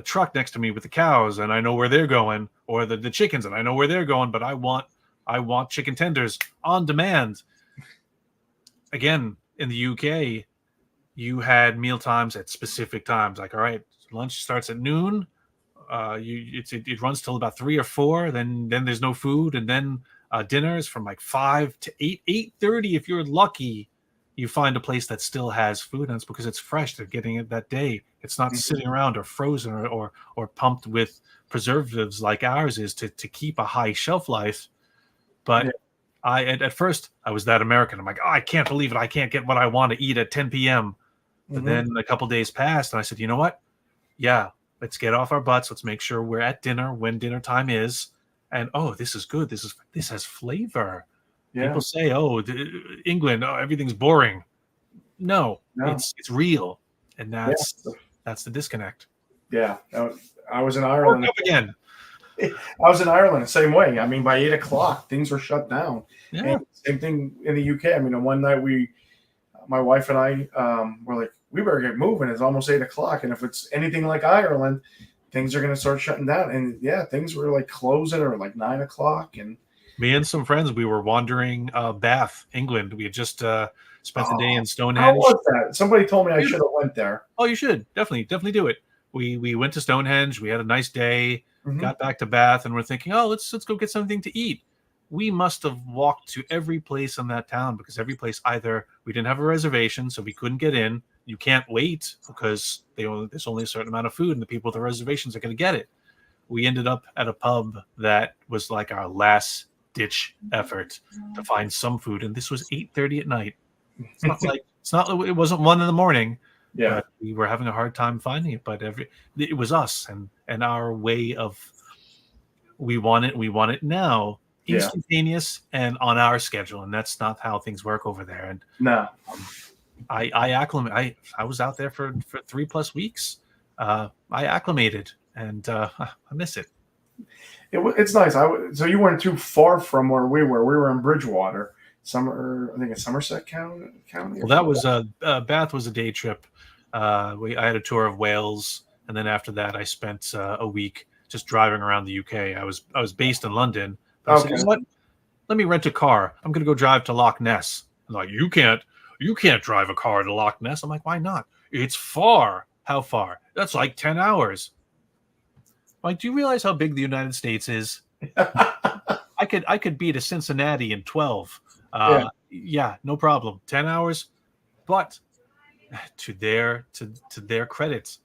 truck next to me with the cows, and I know where they're going, or the chickens, and I know where they're going. But I want chicken tenders on demand. Again, in the UK, you had meal times at specific times. Like, all right, lunch starts at noon. It runs till about 3 or 4. Then there's no food, and then dinner is from like 5 to 8:30. If you're lucky, you find a place that still has food, and it's because it's fresh. They're getting it that day. It's not sitting around or frozen or pumped with preservatives like ours is to keep a high shelf life. But at first I was that American. I'm like, oh, I can't believe it. I can't get what I want to eat at 10 p.m. But then a couple days passed, and I said, you know what? Yeah, let's get off our butts. Let's make sure we're at dinner when dinner time is. And this is good. This has flavor. Yeah. People say, England, everything's boring. No, it's real, and that's the disconnect. Yeah, I was in Ireland again. I was in Ireland the same way. I mean, by 8 o'clock, things were shut down. Yeah. And same thing in the UK. I mean, one night my wife and I were like, we better get moving. It's almost 8 o'clock. And if it's anything like Ireland, things are going to start shutting down. And things were like closing or like 9 o'clock. And me and some friends, we were wandering Bath, England. We had just spent the day in Stonehenge. How was that? Somebody told me I should have went there. Oh, you should. Definitely do it. We went to Stonehenge. We had a nice day. Got back to Bath, and we're thinking, let's go get something to eat. We must have walked to every place in that town, because every place, either we didn't have a reservation, so we couldn't get in. You can't wait because there's only a certain amount of food, and the people with the reservations are going to get it. We ended up at a pub that was like our last ditch effort to find some food, and this was 8:30 at night. It wasn't 1 a.m. Yeah, we were having a hard time finding it, but it was us and our way of we want it now, instantaneous and on our schedule, and that's not how things work over there. And no, I acclimated. I was out there for 3+ weeks. I acclimated, and I miss it. It's nice. So you weren't too far from where we were. We were in Bridgewater, I think it's Somerset County. Well, that was Bath was a day trip. I had a tour of Wales, and then after that, I spent a week just driving around the UK. I was based in London. I said, what? Let me rent a car. I'm going to go drive to Loch Ness. I'm like, you can't drive a car to Loch Ness. I'm like, why not? It's far. How far? That's like 10 hours. I'm like, do you realize how big the United States is? I could be to Cincinnati in 12. Yeah, no problem. 10 hours. But to their credits,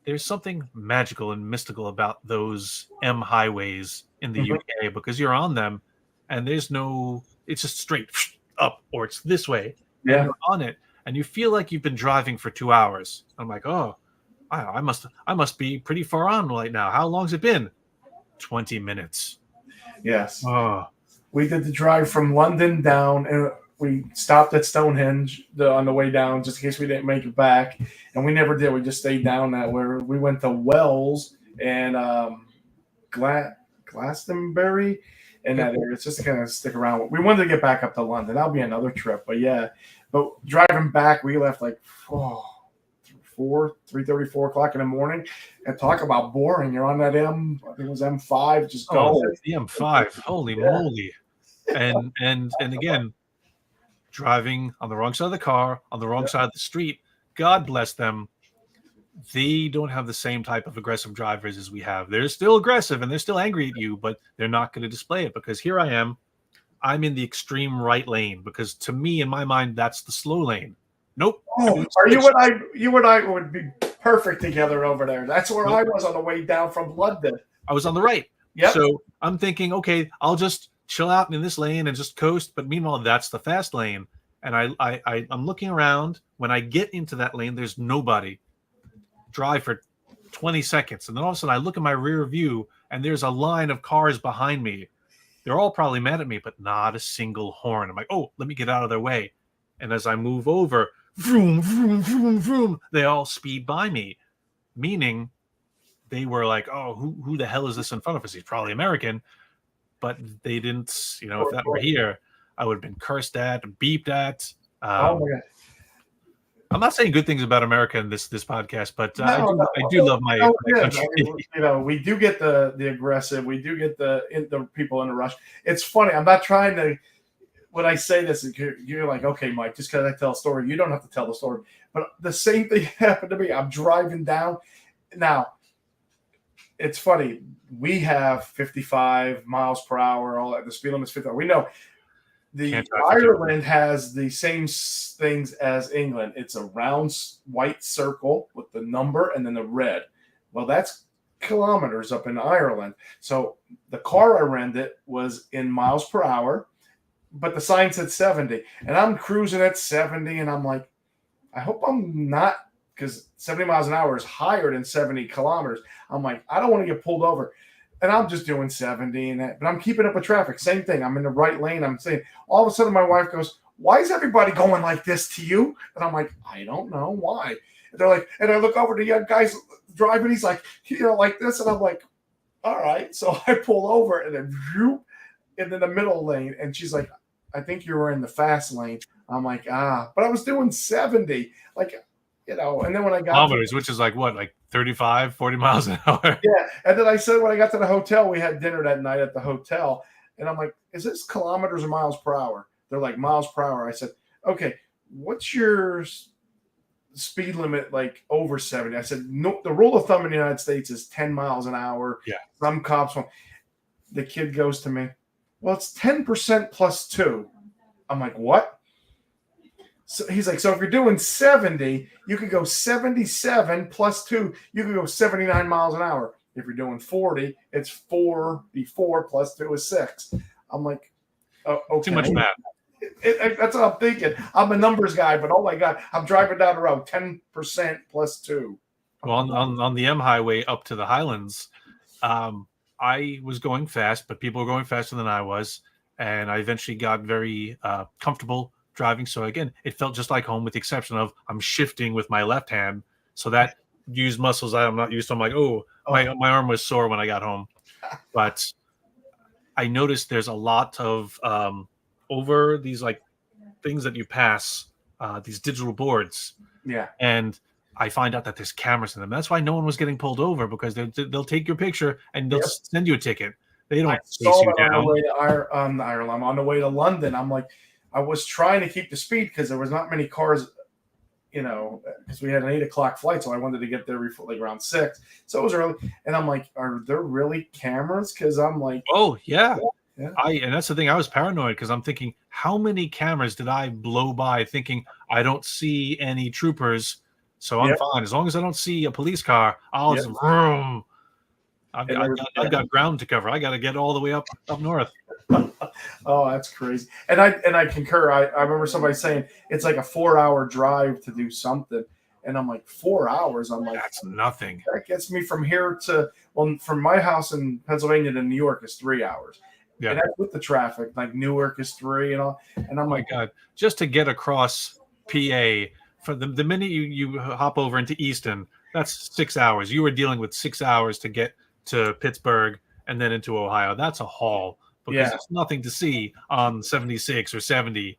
there's something magical and mystical about those M highways in the UK, because you're on them and it's just straight up, or it's this way. Yeah. And you're on it and you feel like you've been driving for 2 hours. I'm like, oh, I must be pretty far on right now. How long's it been? 20 minutes. Yes. We did the drive from London down, and we stopped at Stonehenge on the way down just in case we didn't make it back. And we never did. We just stayed down that way. We went to Wells and Glastonbury in that area. It's just to kind of stick around. We wanted to get back up to London. That'll be another trip. But yeah, driving back, we left like 3:30, 4 o'clock in the morning. And talk about boring. You're on that I think it was M5, just go. The M5. Holy moly. And again, driving on the wrong side of the car, on the wrong side of the street. God bless them. They don't have the same type of aggressive drivers as we have. They're still aggressive and they're still angry at you, but they're not going to display it, because here I am. I'm in the extreme right lane, because to me, in my mind, that's the slow lane. Nope. You and I would be perfect together over there. That's where I was on the way down from London. I was on the right. Yeah. So I'm thinking, okay, I'll just chill out in this lane and just coast. But meanwhile, that's the fast lane. and I'm looking around. When I get into that lane, there's nobody. Drive for 20 seconds, and then all of a sudden I look in my rear view, and there's a line of cars behind me. They're all probably mad at me, but not a single horn. I'm like, oh, let me get out of their way. And as I move over, vroom, vroom, vroom, vroom, they all speed by me, meaning they were like, oh, who the hell is this in front of us? He's probably American. But they didn't, if that were here, I would have been cursed at, beeped at. Oh my God. I'm not saying good things about America in this podcast, but I do love my country. I mean, we do get the aggressive. We do get the people in a rush. It's funny. I'm not trying to. When I say this, you're like, okay, Mike, just because I tell a story, you don't have to tell the story. But the same thing happened to me. I'm driving down. Now, it's funny. We have 55 miles per hour. All the speed limit is 50. We know. Ireland has the same things as England. It's a round white circle with the number and then the red. Well, that's kilometers up in Ireland. So the car I rented was in miles per hour, but the sign said 70. And I'm cruising at 70, and I'm like, I hope I'm not, because 70 miles an hour is higher than 70 kilometers. I'm like, I don't want to get pulled over. And I'm just doing 70, but I'm keeping up with traffic. Same thing. I'm in the right lane. I'm saying, all of a sudden my wife goes, why is everybody going like this to you? And I'm like, I don't know why. And they're like, and I look over to the young guy's driving. He's like, like this. And I'm like, all right. So I pull over and then whoop, in the middle lane. And she's like, I think you were in the fast lane. I'm like, but I was doing 70. Like, and then when I got kilometers, which is like what, like 35, 40 miles an hour. Yeah. And then I said, when I got to the hotel, we had dinner that night at the hotel. And I'm like, is this kilometers or miles per hour? They're like, miles per hour. I said, okay, what's your speed limit like over 70? I said, no, the rule of thumb in the United States is 10 miles an hour. Yeah. Some cops won't. The kid goes to me, well, it's 10% plus 2. I'm like, what? So he's like, so if you're doing 70, you could go 77 plus 2. You could go 79 miles an hour. If you're doing 40, it's 44 plus 2 is 6. I'm like, oh, okay. Too much math. That's what I'm thinking. I'm a numbers guy, but oh my God, I'm driving down the road, 10% plus 2. Well, on the M Highway up to the Highlands, I was going fast, but people were going faster than I was. And I eventually got very comfortable driving. So again, it felt just like home, with the exception of I'm shifting with my left hand. So that used muscles I'm not used to. I'm like, my arm was sore when I got home. But I noticed there's a lot of over these like things that you pass, these digital boards. Yeah. And I find out that there's cameras in them. That's why no one was getting pulled over, because they'll take your picture and they'll send you a ticket. They don't chase you down. On the way to Ireland. I'm on the way to London. I'm like, I was trying to keep the speed because there was not many cars, because we had an 8:00 flight, so I wanted to get there like around 6. So it was early, and I'm like, are there really cameras? Because I'm like, oh yeah. And that's the thing. I was paranoid because I'm thinking, how many cameras did I blow by thinking I don't see any troopers, so I'm fine as long as I don't see a police car. I'll just vroom. I've got ground to cover. I got to get all the way up north. Oh, that's crazy. And I concur. I remember somebody saying it's like a 4-hour drive to do something. And I'm like, 4 hours? I'm like, that's nothing. That gets me from here from my house in Pennsylvania to New York is 3 hours. Yeah. And that's with the traffic. Like Newark is 3 and all. And I'm like, God, just to get across PA, for the minute you hop over into Easton, that's 6 hours. You were dealing with 6 hours to get to Pittsburgh and then into Ohio. That's a haul, because there's nothing to see on 76 or 70.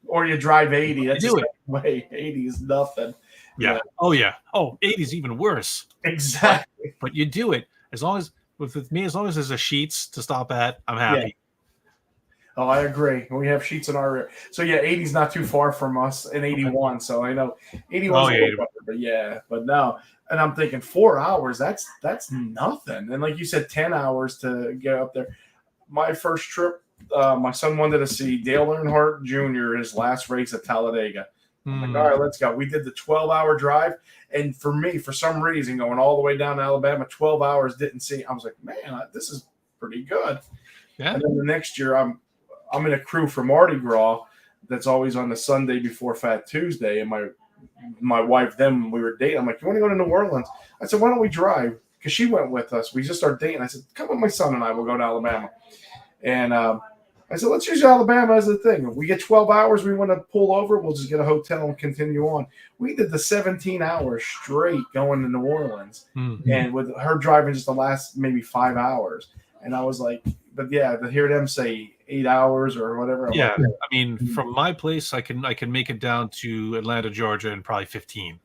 Or you drive 80. That's the way. 80 is nothing. Yeah. Oh, yeah. Oh, 80 is even worse. Exactly. But you do it. As long as, with me, as long as there's a Sheets to stop at, I'm happy. Yeah. Oh, I agree. We have Sheets in our rear. So, 80 is not too far from us in 81. So, I know 81 is a little better, but no. And I'm thinking 4 hours, that's nothing. And like you said, 10 hours to get up there. My first trip, my son wanted to see Dale Earnhardt Jr., his last race at Talladega. I'm like, all right, let's go. We did the 12-hour drive. And for me, for some reason, going all the way down to Alabama, 12 hours didn't see. I was like, man, this is pretty good. Yeah. And then the next year, I'm in a crew for Mardi Gras that's always on the Sunday before Fat Tuesday. And my wife, then when we were dating, I'm like, you want to go to New Orleans? I said, why don't we drive? Because she went with us. We just started dating. I said, come with my son and I will go to Alabama. And I said, let's use Alabama as the thing. If we get 12 hours, we want to pull over, we'll just get a hotel and continue on. We did the 17 hours straight going to New Orleans. Mm-hmm. And with her driving just the last maybe 5 hours. And I was like, but yeah, to hear them say 8 hours or whatever. I'm Yeah, like, I mean, from my place, I can make it down to Atlanta, Georgia, in probably 15.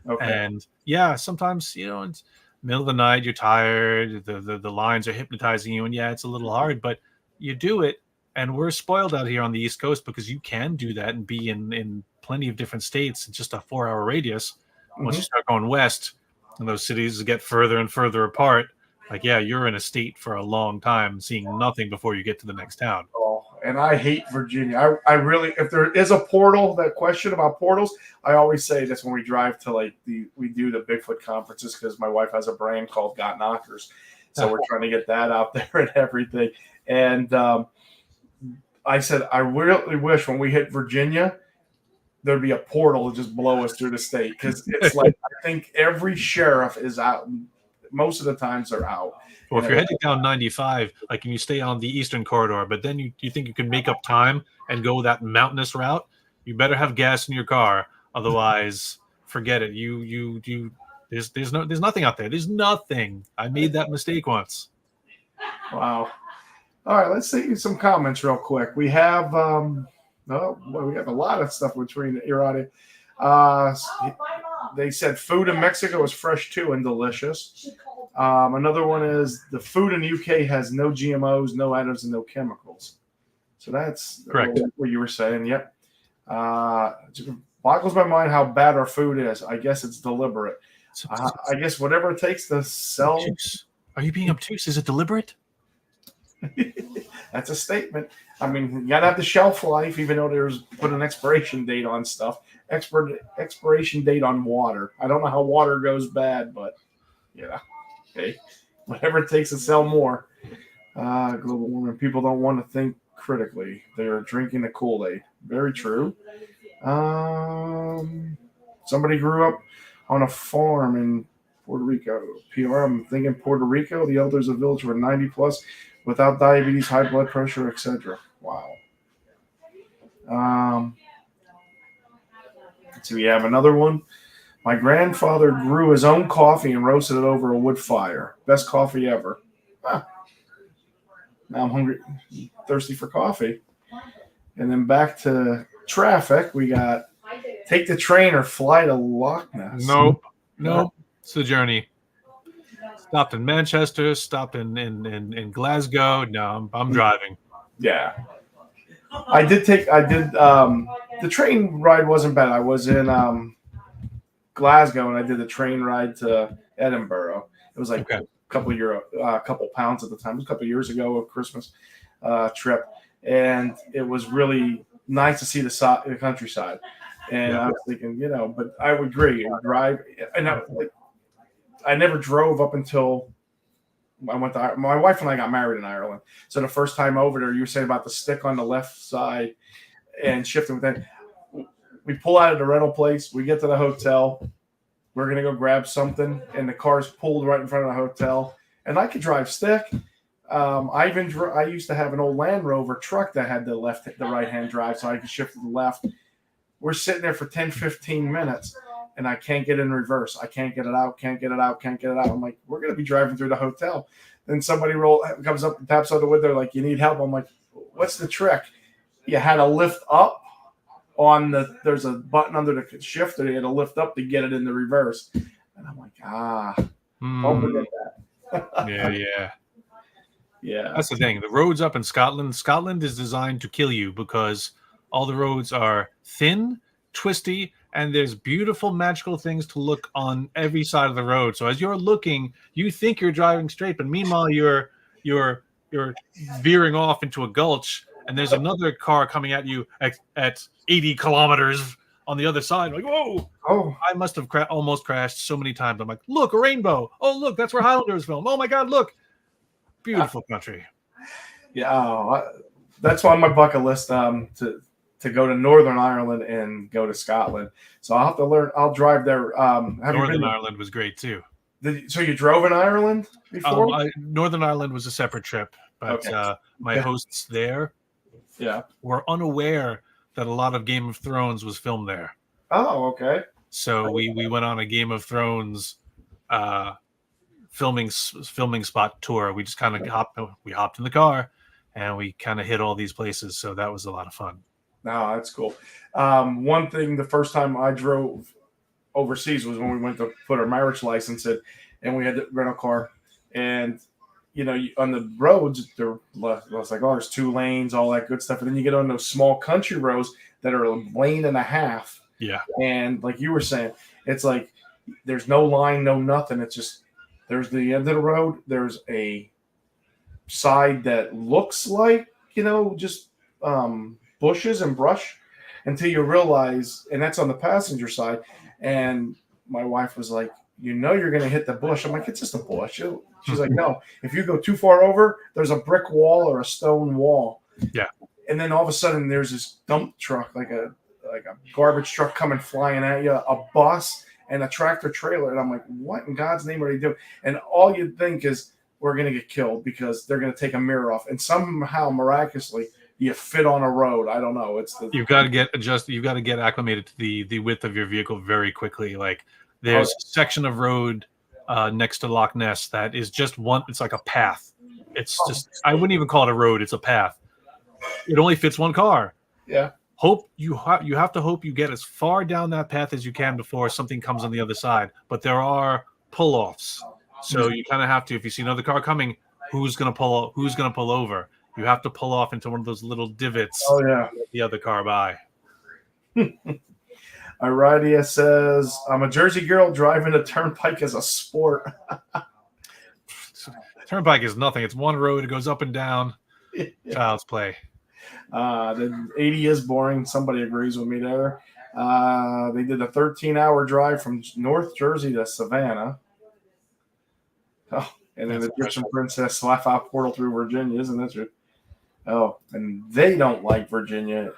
okay. And yeah, sometimes it's middle of the night, you're tired, the lines are hypnotizing you, and yeah, it's a little hard, but you do it. And we're spoiled out here on the East Coast because you can do that and be in plenty of different states in just a 4-hour radius. Once you start going west, and those cities get further and further apart, like, yeah, you're in a state for a long time, seeing nothing before you get to the next town. Oh, and I hate Virginia. I really, if there is a portal, that question about portals, I always say this when we drive to we do the Bigfoot conferences because my wife has a brand called Got Knockers. So we're trying to get that out there and everything. And I said, I really wish when we hit Virginia, there'd be a portal to just blow us through the state. Because it's like, I think every sheriff is out. Most of the times they're out. Well, if you're heading down 95, like, and you stay on the eastern corridor, but then you think you can make up time and go that mountainous route, you better have gas in your car. Otherwise, forget it. There's nothing out there. There's nothing. I made that mistake once. Wow. All right, let's see some comments real quick. We have we have a lot of stuff between your audience. They said food in Mexico is fresh too and delicious. Another one is the food in the UK has no GMOs, no additives, and no chemicals. So that's correct. What you were saying. Yep. It boggles my mind how bad our food is. I guess it's deliberate. I guess whatever it takes to sell. Obtuse. Are you being obtuse? Is it deliberate? That's a statement. I mean, you gotta have the shelf life, even though there's put an expiration date on stuff. Expiration date on water. I don't know how water goes bad, but yeah, hey, whatever it takes to sell more. Global warming. People don't want to think critically. They are drinking the Kool-Aid. Very true. Somebody grew up on a farm in Puerto Rico. PR. I'm thinking Puerto Rico. The elders of the village were 90 plus. Without diabetes, high blood pressure, etc. Wow. So we have another one. My grandfather grew his own coffee and roasted it over a wood fire. Best coffee ever. Now I'm hungry, thirsty for coffee. And then back to traffic. We got take the train or fly to Loch Ness. Nope. It's the journey. Stopped in Manchester, stopped in Glasgow. No, I'm driving. Yeah. I did the train ride wasn't bad. I was in Glasgow and I did the train ride to Edinburgh. It was like a couple pounds at the time. It was a couple years ago, a Christmas trip. And it was really nice to see the countryside. And I was thinking, but I would agree. Drive, and I never drove up until I went to my wife and I got married in Ireland. So the first time over there, you were saying about the stick on the left side and shifting with that. We pull out of the rental place. We get to the hotel. We're going to go grab something. And the car's pulled right in front of the hotel. And I could drive stick. I used to have an old Land Rover truck that had the right-hand drive, so I could shift to the left. We're sitting there for 10, 15 minutes. And I can't get in reverse. I can't get it out. I'm like, we're going to be driving through the hotel. Then somebody comes up and taps on the window like, you need help. I'm like, what's the trick? You had to lift up there's a button under the shifter. You had to lift up to get it in the reverse. And I'm like, don't forget that. Yeah. Yeah. That's the thing. The roads up in Scotland is designed to kill you because all the roads are thin, twisty, and there's beautiful magical things to look on every side of the road. So as you're looking, you think you're driving straight, but meanwhile you're veering off into a gulch, and there's another car coming at you at 80 kilometers on the other side. Like, whoa! Oh, I must have almost crashed so many times. I'm like, look, a rainbow. Oh, look, that's where Highlanders film. Oh my God, look, beautiful country. Yeah, that's on my bucket list to to go to Northern Ireland and go to Scotland. So I'll have to learn. I'll drive there. Northern Ireland was great too. So you drove in Ireland before? Northern Ireland was a separate trip, but my hosts there were unaware that a lot of Game of Thrones was filmed there. Oh, okay. So we went on a Game of Thrones filming spot tour. We just kind of hopped in the car and we kind of hit all these places. So that was a lot of fun. No, that's cool. One thing, the first time I drove overseas was when we went to put our marriage license in, and we had to rent a car. And on the roads, they're like, there's 2 lanes, all that good stuff. And then you get on those small country roads that are a lane and a half. Yeah. And like you were saying, it's like there's no line, no nothing. It's just there's the end of the road. There's a side that looks like, just bushes and brush until you realize, and that's on the passenger side. And my wife was like, you're going to hit the bush. I'm like, it's just a bush. She's like, no, if you go too far over, there's a brick wall or a stone wall. Yeah. And then all of a sudden there's this dump truck, like a garbage truck coming flying at you, a bus and a tractor trailer. And I'm like, what in God's name are they doing? And all you think is we're going to get killed because they're going to take a mirror off. And somehow miraculously you fit on a road. I don't know. You've got to get adjusted. You've got to get acclimated to the width of your vehicle very quickly. Like there's a section of road next to Loch Ness that is just one. It's like a path. It's just, I wouldn't even call it a road. It's a path. It only fits one car. Yeah. You have to hope you get as far down that path as you can before something comes on the other side. But there are pull-offs. So you kind of have to, if you see another car coming, who's going to pull over? You have to pull off into one of those little divots. Oh, yeah. The other car by. Iridia says, I'm a Jersey girl driving a turnpike as a sport. Turnpike is nothing. It's one road. It goes up and down. Yeah. Child's play. The 80 is boring. Somebody agrees with me there. They did a 13-hour drive from North Jersey to Savannah. Oh, and then the Egyptian princess slap out portal through Virginia. Isn't that true? Oh, and they don't like Virginia.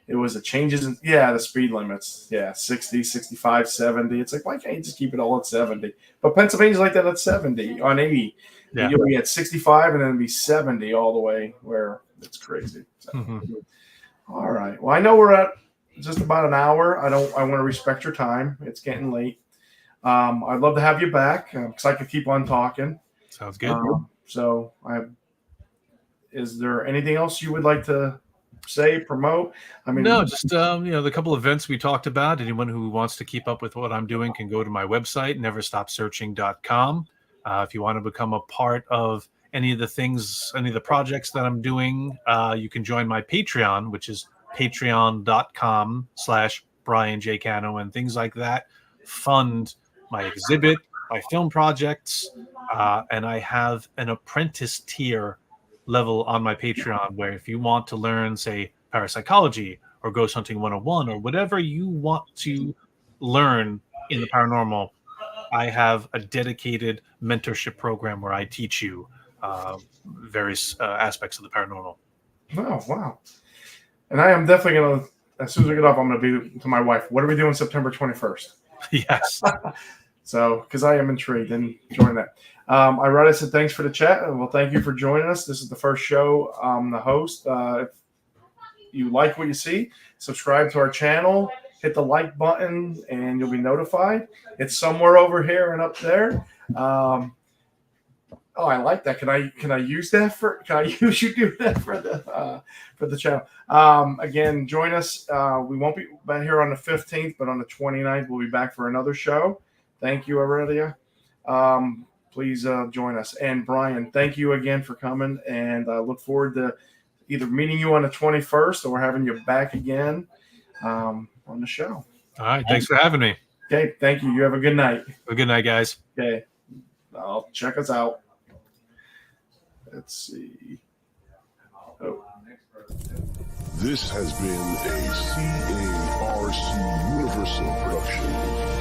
It was the changes in, the speed limits. Yeah, 60, 65, 70. It's like, why can't you just keep it all at 70? But Pennsylvania's like that at 70 on 80. Yeah. You'll be at 65 and then be 70 all the way, where it's crazy. So, All right. Well, I know we're at just about an hour. I want to respect your time. It's getting late. I'd love to have you back because I could keep on talking. Sounds good. Is there anything else you would like to say, promote? I mean, no, just the couple events we talked about. Anyone who wants to keep up with what I'm doing can go to my website, neverstopsearching.com. If you want to become a part of any of the projects that I'm doing, you can join my Patreon, which is patreon.com/Brian J. Cano, and things like that fund my exhibit, my film projects, and I have an apprentice tier level on my Patreon where if you want to learn, say, parapsychology or ghost hunting 101 or whatever you want to learn in the paranormal, I have a dedicated mentorship program where I teach you various aspects of the paranormal. Oh, wow. And I am definitely going to, as soon as we get off, I'm going to be to my wife, what are we doing September 21st? Yes. So, because I am intrigued and join that. Irada said, thanks for the chat. Well, thank you for joining us. This is the first show I'm the host. If you like what you see, subscribe to our channel, hit the like button, and you'll be notified. It's somewhere over here and up there. I like that. Can I use that can I use you do that for the channel? Again, join us. We won't be back here on the 15th, but on the 29th, we'll be back for another show. Thank you, Aurelia. Please join us. And Brian, thank you again for coming. And I look forward to either meeting you on the 21st or having you back again on the show. All right. Thanks for having me. Okay. Thank you. You have a good night. Have a good night, guys. Okay. Check us out. Let's see. Oh. This has been a CARC Universal production.